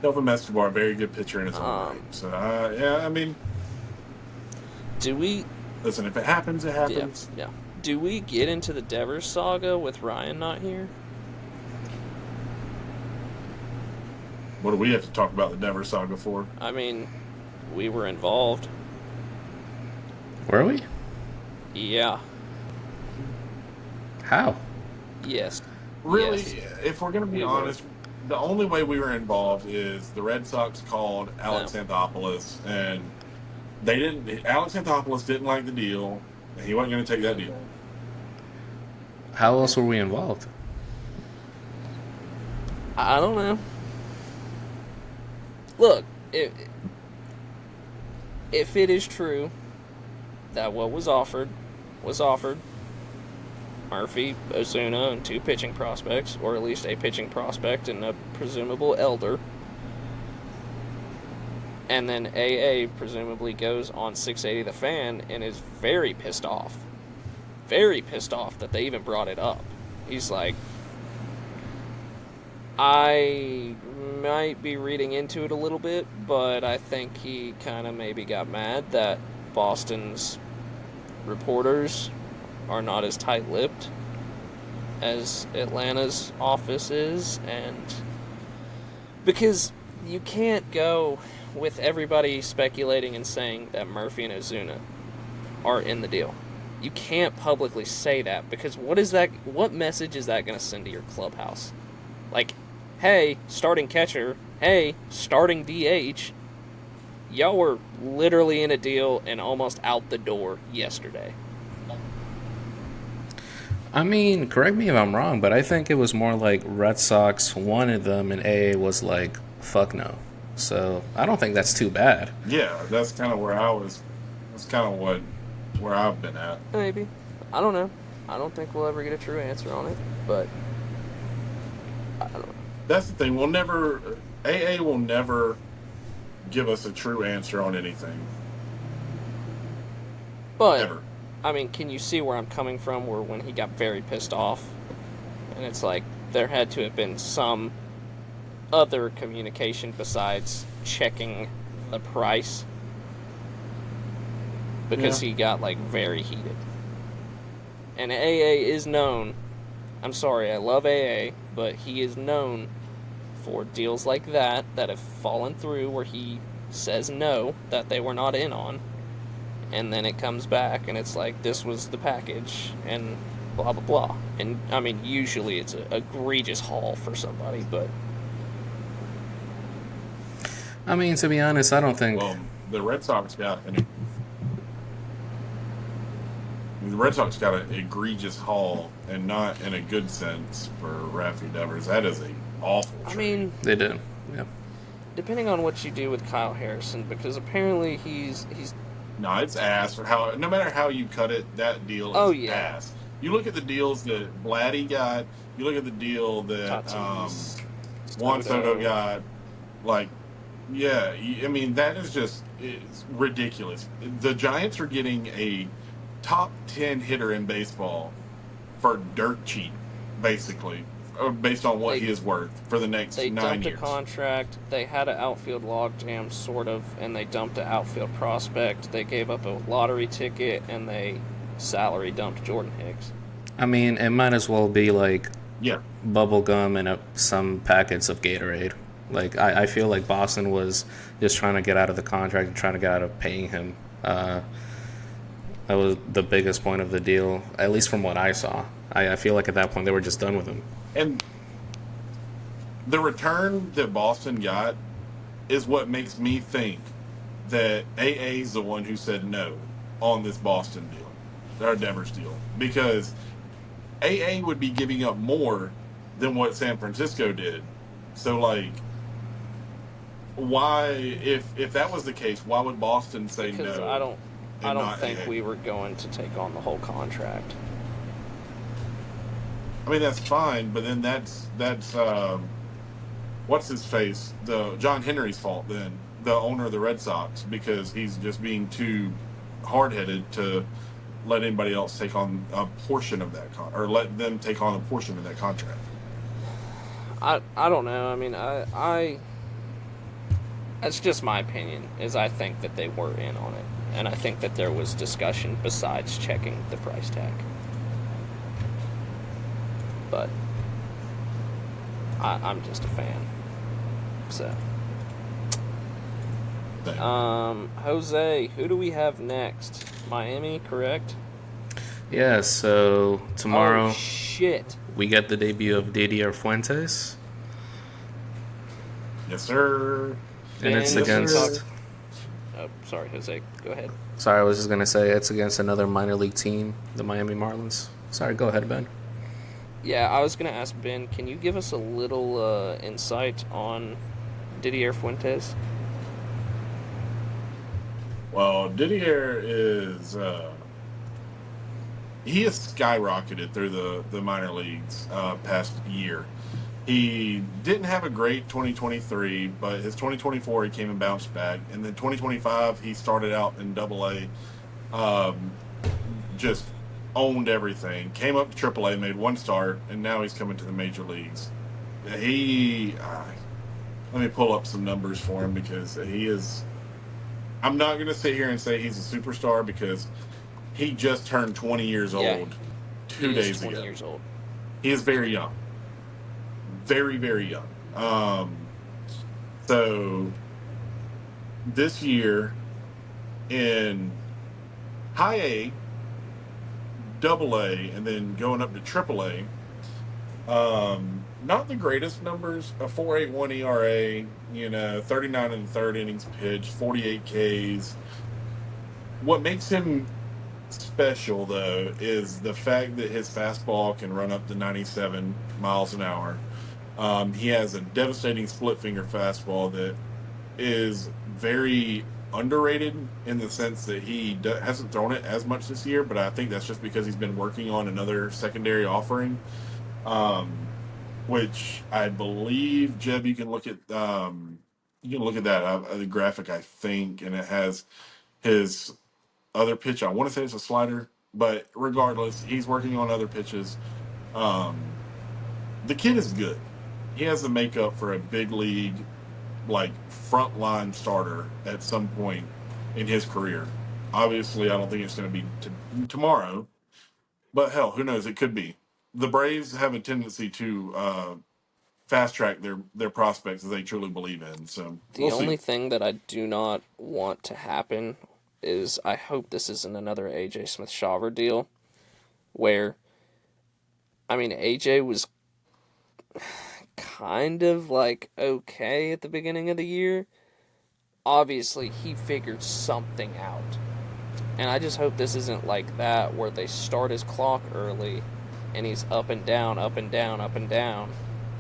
Kelvin Escobar, very good pitcher in his own right. So, yeah, I mean, Do we? listen, if it happens, it Yeah, happens. yeah. Do we get into the Devers saga with Ryan not here? What do we have to talk about the Denver Saga for? I mean, we were involved. Were we? Yeah. How? Yes. Really, Yes, if we're going to be we were. honest, the only way we were involved is the Red Sox called Alex Anthopoulos, and they didn't. Alex Anthopoulos didn't like the deal, and he wasn't going to take that deal. How else were we involved? I don't know. Look, if it is true that what was offered, Murphy, Ozuna, and 2 pitching prospects, or at least a pitching prospect and a presumable elder, and then AA presumably goes on 680 The Fan and is very pissed off that they even brought it up. He's like, I might be reading into it a little bit, but I think he kind of maybe got mad that Boston's reporters are not as tight-lipped as Atlanta's office is, and because you can't go with everybody speculating and saying that Murphy and Ozuna are in the deal. You can't publicly say that, because what message is that going to send to your clubhouse? Like, hey, starting catcher, hey, starting DH, y'all were literally in a deal and almost out the door yesterday. I mean, correct me if I'm wrong, but I think it was more like Red Sox wanted them and AA was like, fuck no. So I don't think that's too bad. Yeah, that's kind of where I was. That's kind of where I've been at. Maybe. I don't know. I don't think we'll ever get a true answer on it, but I don't know. That's the thing. AA will never give us a true answer on anything. But Ever. I mean, can you see where I'm coming from, where when he got very pissed off, and it's like there had to have been some other communication besides checking the price, because he got like very heated. And AA is known, I'm sorry, I love AA, but he is known for deals like that have fallen through, where he says no, that they were not in on, and then it comes back and it's like, this was the package and blah blah blah. And I mean, usually it's an egregious haul for somebody, but I mean, to be honest, I don't think... Well, the Red Sox got an egregious haul, and not in a good sense, for Raffy Devers. That is a awful trade. I mean, They did, yeah. depending on what you do with Kyle Harrison, because apparently he's No, it's ass. No matter how you cut it, that deal is ass. You look at the deals that Vladdy got. You look at the deal that Tatis, Juan Soto got. Like, yeah, I mean, that is just it's ridiculous. The Giants are getting a top 10 hitter in baseball for dirt cheap, basically, based on what he is worth for the next 9 years. They dumped a contract. They had an outfield logjam, sort of, and they dumped an outfield prospect. They gave up a lottery ticket, and they salary dumped Jordan Hicks. I mean, it might as well be like Yeah. bubble gum and some packets of Gatorade. Like, I feel like Boston was just trying to get out of the contract and trying to get out of paying him. That was the biggest point of the deal, at least from what I saw. I feel like at that point they were just done with him. And the return that Boston got is what makes me think that AA is the one who said no on this Boston deal, or Devers deal, because AA would be giving up more than what San Francisco did. So, like, why, if that was the case, why would Boston say Because no? I don't think AA? we were going to take on the whole contract. I mean, that's fine, but then that's what's his face? The John Henry's fault then, the owner of the Red Sox, because he's just being too hard-headed to let anybody else take on a portion of that or let them take on a portion of that contract. I don't know. I mean, I that's just my opinion, is I think that they were in on it. And I think that there was discussion besides checking the price tag. But I'm just a fan. So Thing. Jose, who do we have next? Miami, correct? Yeah, so tomorrow Oh shit! we get the debut of Didier Fuentes, Yes, sir. and it's Ben, can you talk? against. Oh, sorry, Jose. Go ahead. Sorry, I was just gonna say it's against another minor league team, the Miami Marlins. Sorry, go ahead, Ben. Yeah, I was gonna ask Ben. Can you give us a little insight on Didier Fuentes? Well, Didier is he has skyrocketed through the minor leagues past year. He didn't have a great 2023, but his 2024 he came and bounced back, and then 2025 he started out in Double A, just owned everything. Came up to Triple A, made one start, and now he's coming to the major leagues. He, let me pull up some numbers for him because he is. I'm not going to sit here and say he's a superstar because he just turned 20 years Yeah, old He 2 is days 20 ago. years old. He is very young, very very young. So this year in High A, Double A, and then going up to Triple A. Not the greatest numbers. A 4.81 ERA, 39 in the third innings pitched, 48 Ks. What makes him special, though, is the fact that his fastball can run up to 97 miles an hour. He has a devastating split finger fastball that is very underrated in the sense that he hasn't thrown it as much this year, but I think that's just because he's been working on another secondary offering. Which I believe, Jeb, you can look at that the graphic, I think, and it has his other pitch. I want to say it's a slider, but regardless, he's working on other pitches. Um, the kid is good. He has the makeup for a big league, like frontline starter at some point in his career. Obviously, I don't think it's going to be tomorrow, but hell, who knows? It could be. The Braves have a tendency to fast track their prospects that they truly believe in. So The we'll only see. thing that I do not want to happen is I hope this isn't another AJ Smith-Shawver deal where, I mean, AJ was kind of like okay at the beginning of the year. Obviously, he figured something out. And I just hope this isn't like that where they start his clock early and he's up and down, up and down, up and down.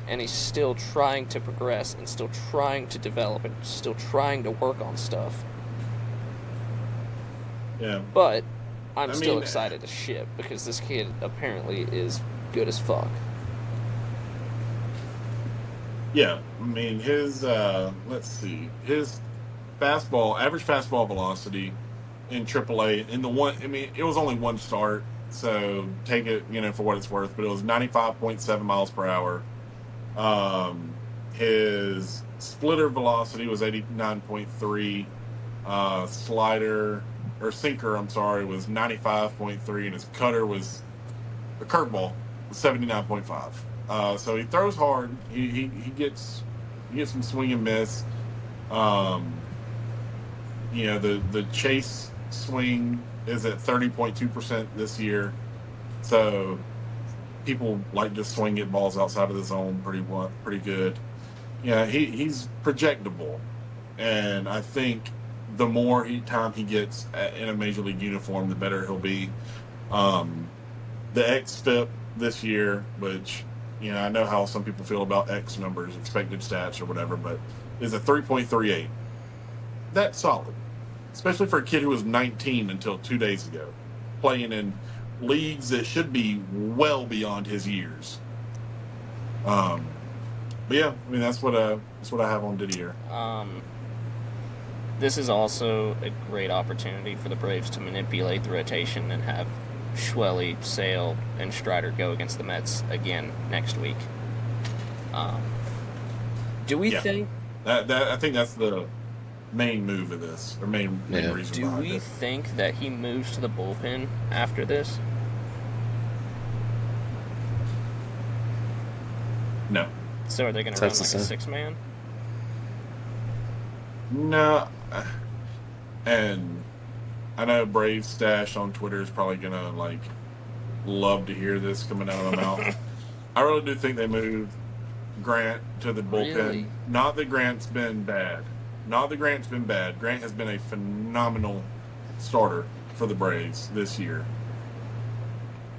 And he's still trying to progress and still trying to develop and still trying to work on stuff. Yeah. But I'm still excited to ship because this kid apparently is good as fuck. Yeah. I mean, his let's see, his average fastball velocity in AAA in the one. I mean, it was only one start, so take it for what it's worth. But it was 95.7 miles per hour. His splitter velocity was 89.3. Slider or sinker, I'm sorry, was 95.3, and his cutter was the curveball was 79.5. So he throws hard. He gets some swing and miss. The chase swing is at 30.2% this year. So people like to swing at balls outside of the zone pretty good. Yeah, he's projectable, and I think the more time he gets in a major league uniform, the better he'll be. The xFIP this year, which I know how some people feel about X numbers, expected stats or whatever, but is a 3.38. That's solid, especially for a kid who was 19 until 2 days ago, playing in leagues that should be well beyond his years. But yeah, I mean that's what I have on Didier. This is also a great opportunity for the Braves to manipulate the rotation and have Schwelly, Sale, and Strider go against the Mets again next week. Do we think that I think that's the main move of this, or main reason Do behind we it. think that he moves to the bullpen after this? No. So are they going to run like a Texas, 6-man? No. And I know Brave Stash on Twitter is probably gonna love to hear this coming out of my mouth. I really do think they moved Grant to the bullpen. Really? Not that Grant's been bad. Grant has been a phenomenal starter for the Braves this year.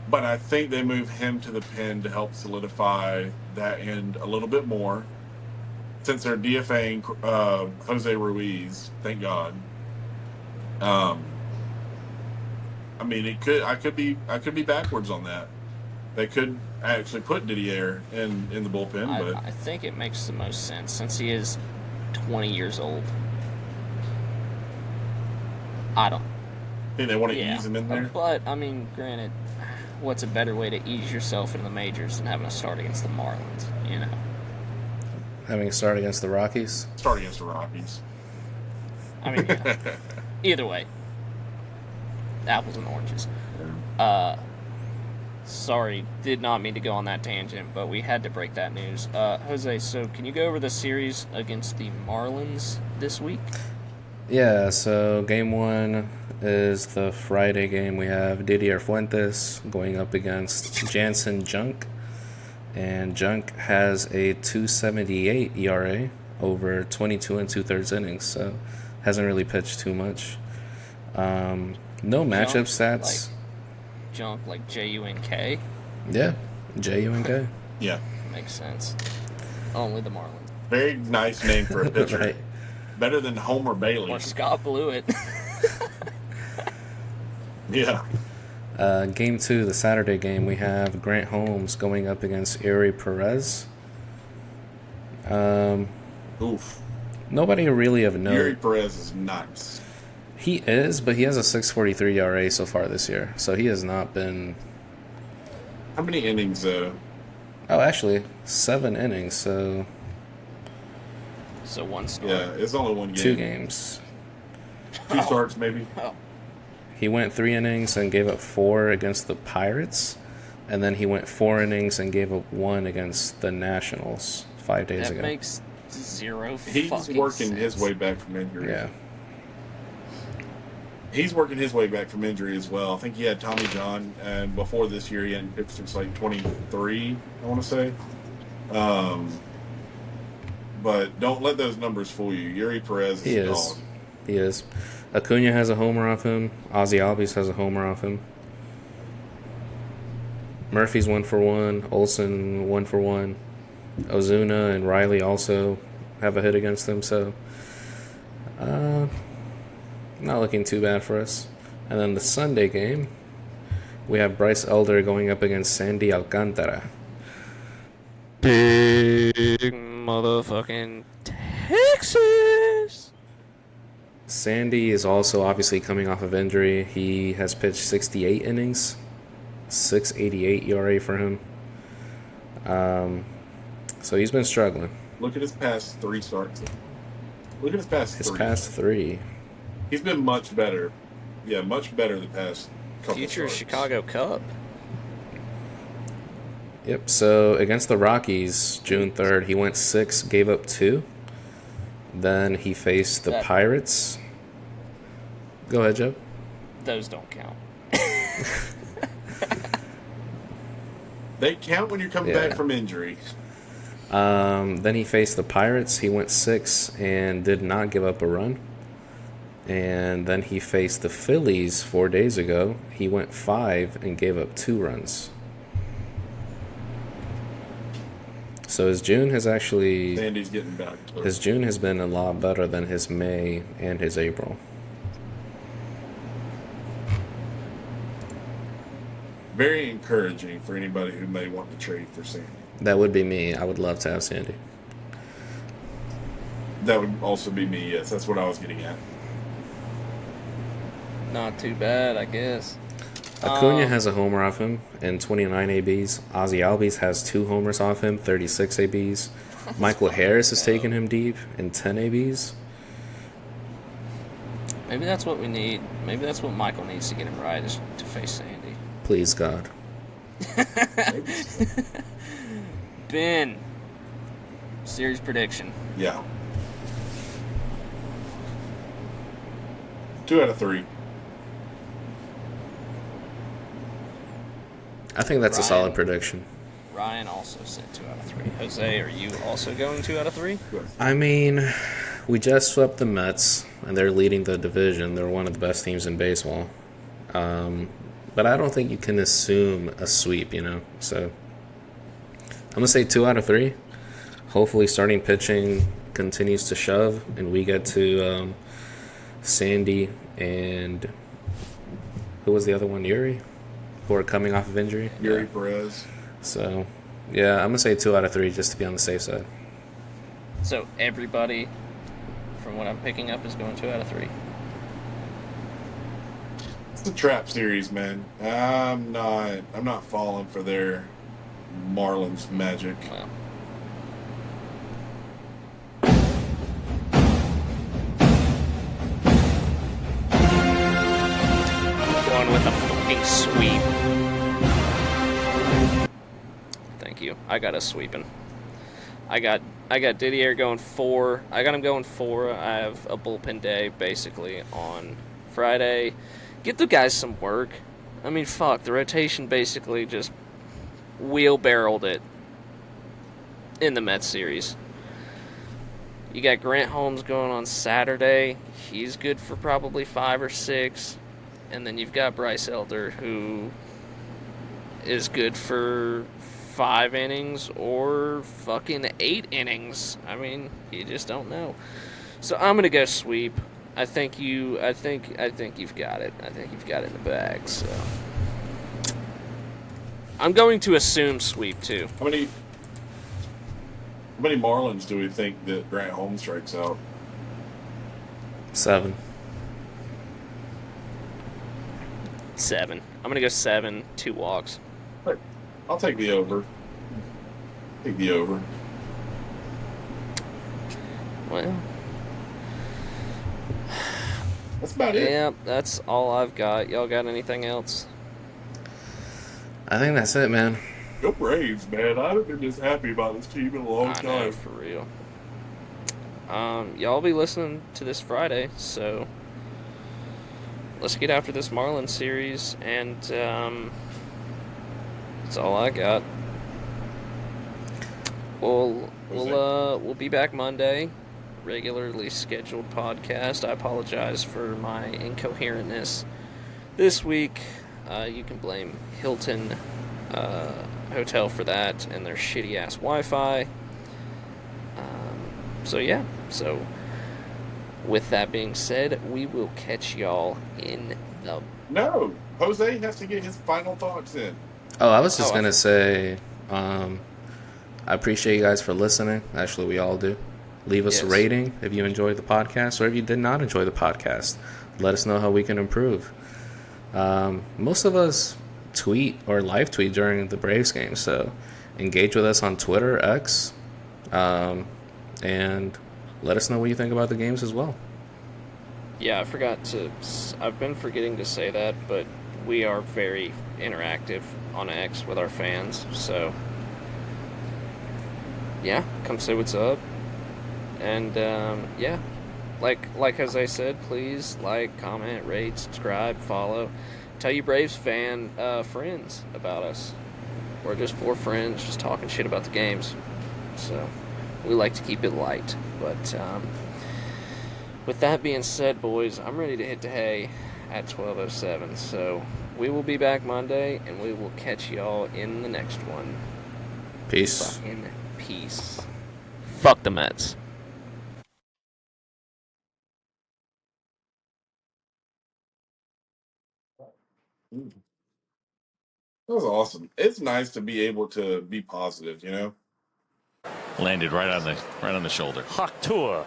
But I think they move him to the pen to help solidify that end a little bit more. Since they're DFAing Jose Ruiz, thank God. I mean, I could be backwards on that. They could actually put Didier in the bullpen, but I think it makes the most sense since he is 20 years old. I don't. think they want to ease him in there. But I mean, granted, what's a better way to ease yourself into the majors than having a start against the Marlins? You know, Having a start against the Rockies? Start against the Rockies. I mean, yeah. Either way, apples and oranges. Sorry, did not mean to go on that tangent, but we had to break that news. Jose, so can you go over the series against the Marlins this week? Yeah, so game one is the Friday game. We have Didier Fuentes going up against Jansen Junk. And Junk has a 2.78 ERA over 22 and 2/3 innings, so hasn't really pitched too much. No matchup stats. Junk like Junk? Yeah, Junk. Yeah. Makes sense. Only the Marlins. Very nice name for a pitcher. Right. Better than Homer Bailey. Or Scott Blewett. Yeah. Game two, the Saturday game, we have Grant Holmes going up against Eury Perez. Oof. Nobody really of note. Eury Perez is nice. He is, but he has a 6.43 ERA so far this year, so he has not been. How many innings, though? Oh, actually, 7 innings, so So one start. Yeah, it's only one game. 2 games. 2 starts, maybe. Oh, He went 3 innings and gave up 4 against the Pirates, and then he went 4 innings and gave up 1 against the Nationals 5 days that ago. makes zero He's fucking working sense. his way back from injury. Yeah. He's working his way back from injury as well. I think he had Tommy John, and before this year, he hadn't pitched since like 23, I want to say. But don't let those numbers fool you. Eury Perez He is a is. dog. He is. Acuna has a homer off him. Ozzy Albies has a homer off him. Murphy's 1 for 1. Olsen 1 for 1. Ozuna and Riley also have a hit against them, so not looking too bad for us. And then the Sunday game, we have Bryce Elder going up against Sandy Alcantara. Big motherfucking Texas. Sandy is also obviously coming off of injury. He has pitched 68 innings, 6.88 ERA for him. So he's been struggling. Look at his past 3 starts. Look at his past 3. His past 3. He's been much better. Yeah, much better the past couple Future starts. Chicago Cub. Yep, so against the Rockies, June 3rd, he went 6, gave up 2. Then he faced the Pirates. Go ahead, Joe. Those don't count. They count when you're coming back from injury. Then he faced the Pirates. He went 6 and did not give up a run. And then he faced the Phillies 4 days ago. He went 5 and gave up 2 runs. So his June has actually... Sandy's getting back. His June has been a lot better than his May and his April. Very encouraging for anybody who may want to trade for Sandy. That would be me. I would love to have Sandy. That would also be me, yes. That's what I was getting at. Not too bad, I guess. Acuna has a homer off him and 29 ABs. Ozzy Albies has 2 homers off him, 36 ABs. Michael Harris has taken him deep in 10 ABs. Maybe that's what we need. Maybe that's what Michael needs to get him right, is to face Sandy. Please, God. Ben, series prediction. Yeah. 2 out of 3. I think that's a solid Ryan. prediction. Ryan also said 2 out of 3. Jose, are you also going 2 out of 3? I mean, we just swept the Mets, and they're leading the division. They're one of the best teams in baseball. But I don't think you can assume a sweep, you know. So I'm going to say 2 out of 3. Hopefully starting pitching continues to shove, and we get to Sandy and who was the other one? Yuri, who are coming off of injury. Yuri Perez. So, yeah, I'm going to say 2 out of 3 just to be on the safe side. So everybody, from what I'm picking up, is going 2 out of 3. It's the trap series, man. I'm not falling for their Marlins magic. Well, going with a fucking sweep. Thank you. I got us sweeping. I got Didier going 4. I got him going 4. I have a bullpen day basically on Friday. Get the guys some work. I mean, fuck, the rotation basically just wheelbarreled it in the Mets series. You got Grant Holmes going on Saturday. He's good for probably 5 or 6. And then you've got Bryce Elder, who is good for 5 innings or fucking 8 innings. I mean, you just don't know. So I'm gonna go sweep. I think you've got it. I think you've got it in the bag. So I'm going to assume sweep too. How many Marlins do we think that Grant Holmes strikes out? 7. 7. I'm gonna go 7. 2 walks. I'll take the over. Take the over. Well, That's about it. yeah, that's all I've got. Y'all got anything else? I think that's it, man. Go Braves, man. I haven't been this happy about this team in a long I know, time. for real. Y'all be listening to this Friday, so let's get after this Marlins series, and that's all I got. We'll be back Monday, regularly scheduled podcast. I apologize for my incoherentness this week. You can blame Hilton Hotel for that and their shitty ass Wi-Fi. So with that being said, we will catch y'all in the... No, Jose has to get his final thoughts in. Oh, I was just going to say, I appreciate you guys for listening. Actually, we all do. Leave us a rating if you enjoyed the podcast, or if you did not enjoy the podcast. Let us know how we can improve. Most of us tweet or live tweet during the Braves game, so engage with us on Twitter, X, and let us know what you think about the games as well. Yeah, I've been forgetting to say that, but we are very interactive on X with our fans, so yeah, come say what's up. And yeah, like as I said, please like, comment, rate, subscribe, follow. Tell your Braves fan friends about us. We're just 4 friends just talking shit about the games. So we like to keep it light. But with that being said, boys, I'm ready to hit the hay at 12:07. So we will be back Monday, and we will catch y'all in the next one. Peace. Fucking peace. Fuck the Mets. That was awesome. It's nice to be able to be positive, you know? Landed right on the shoulder. Hawk tour.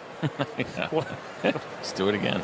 Yeah. Let's do it again.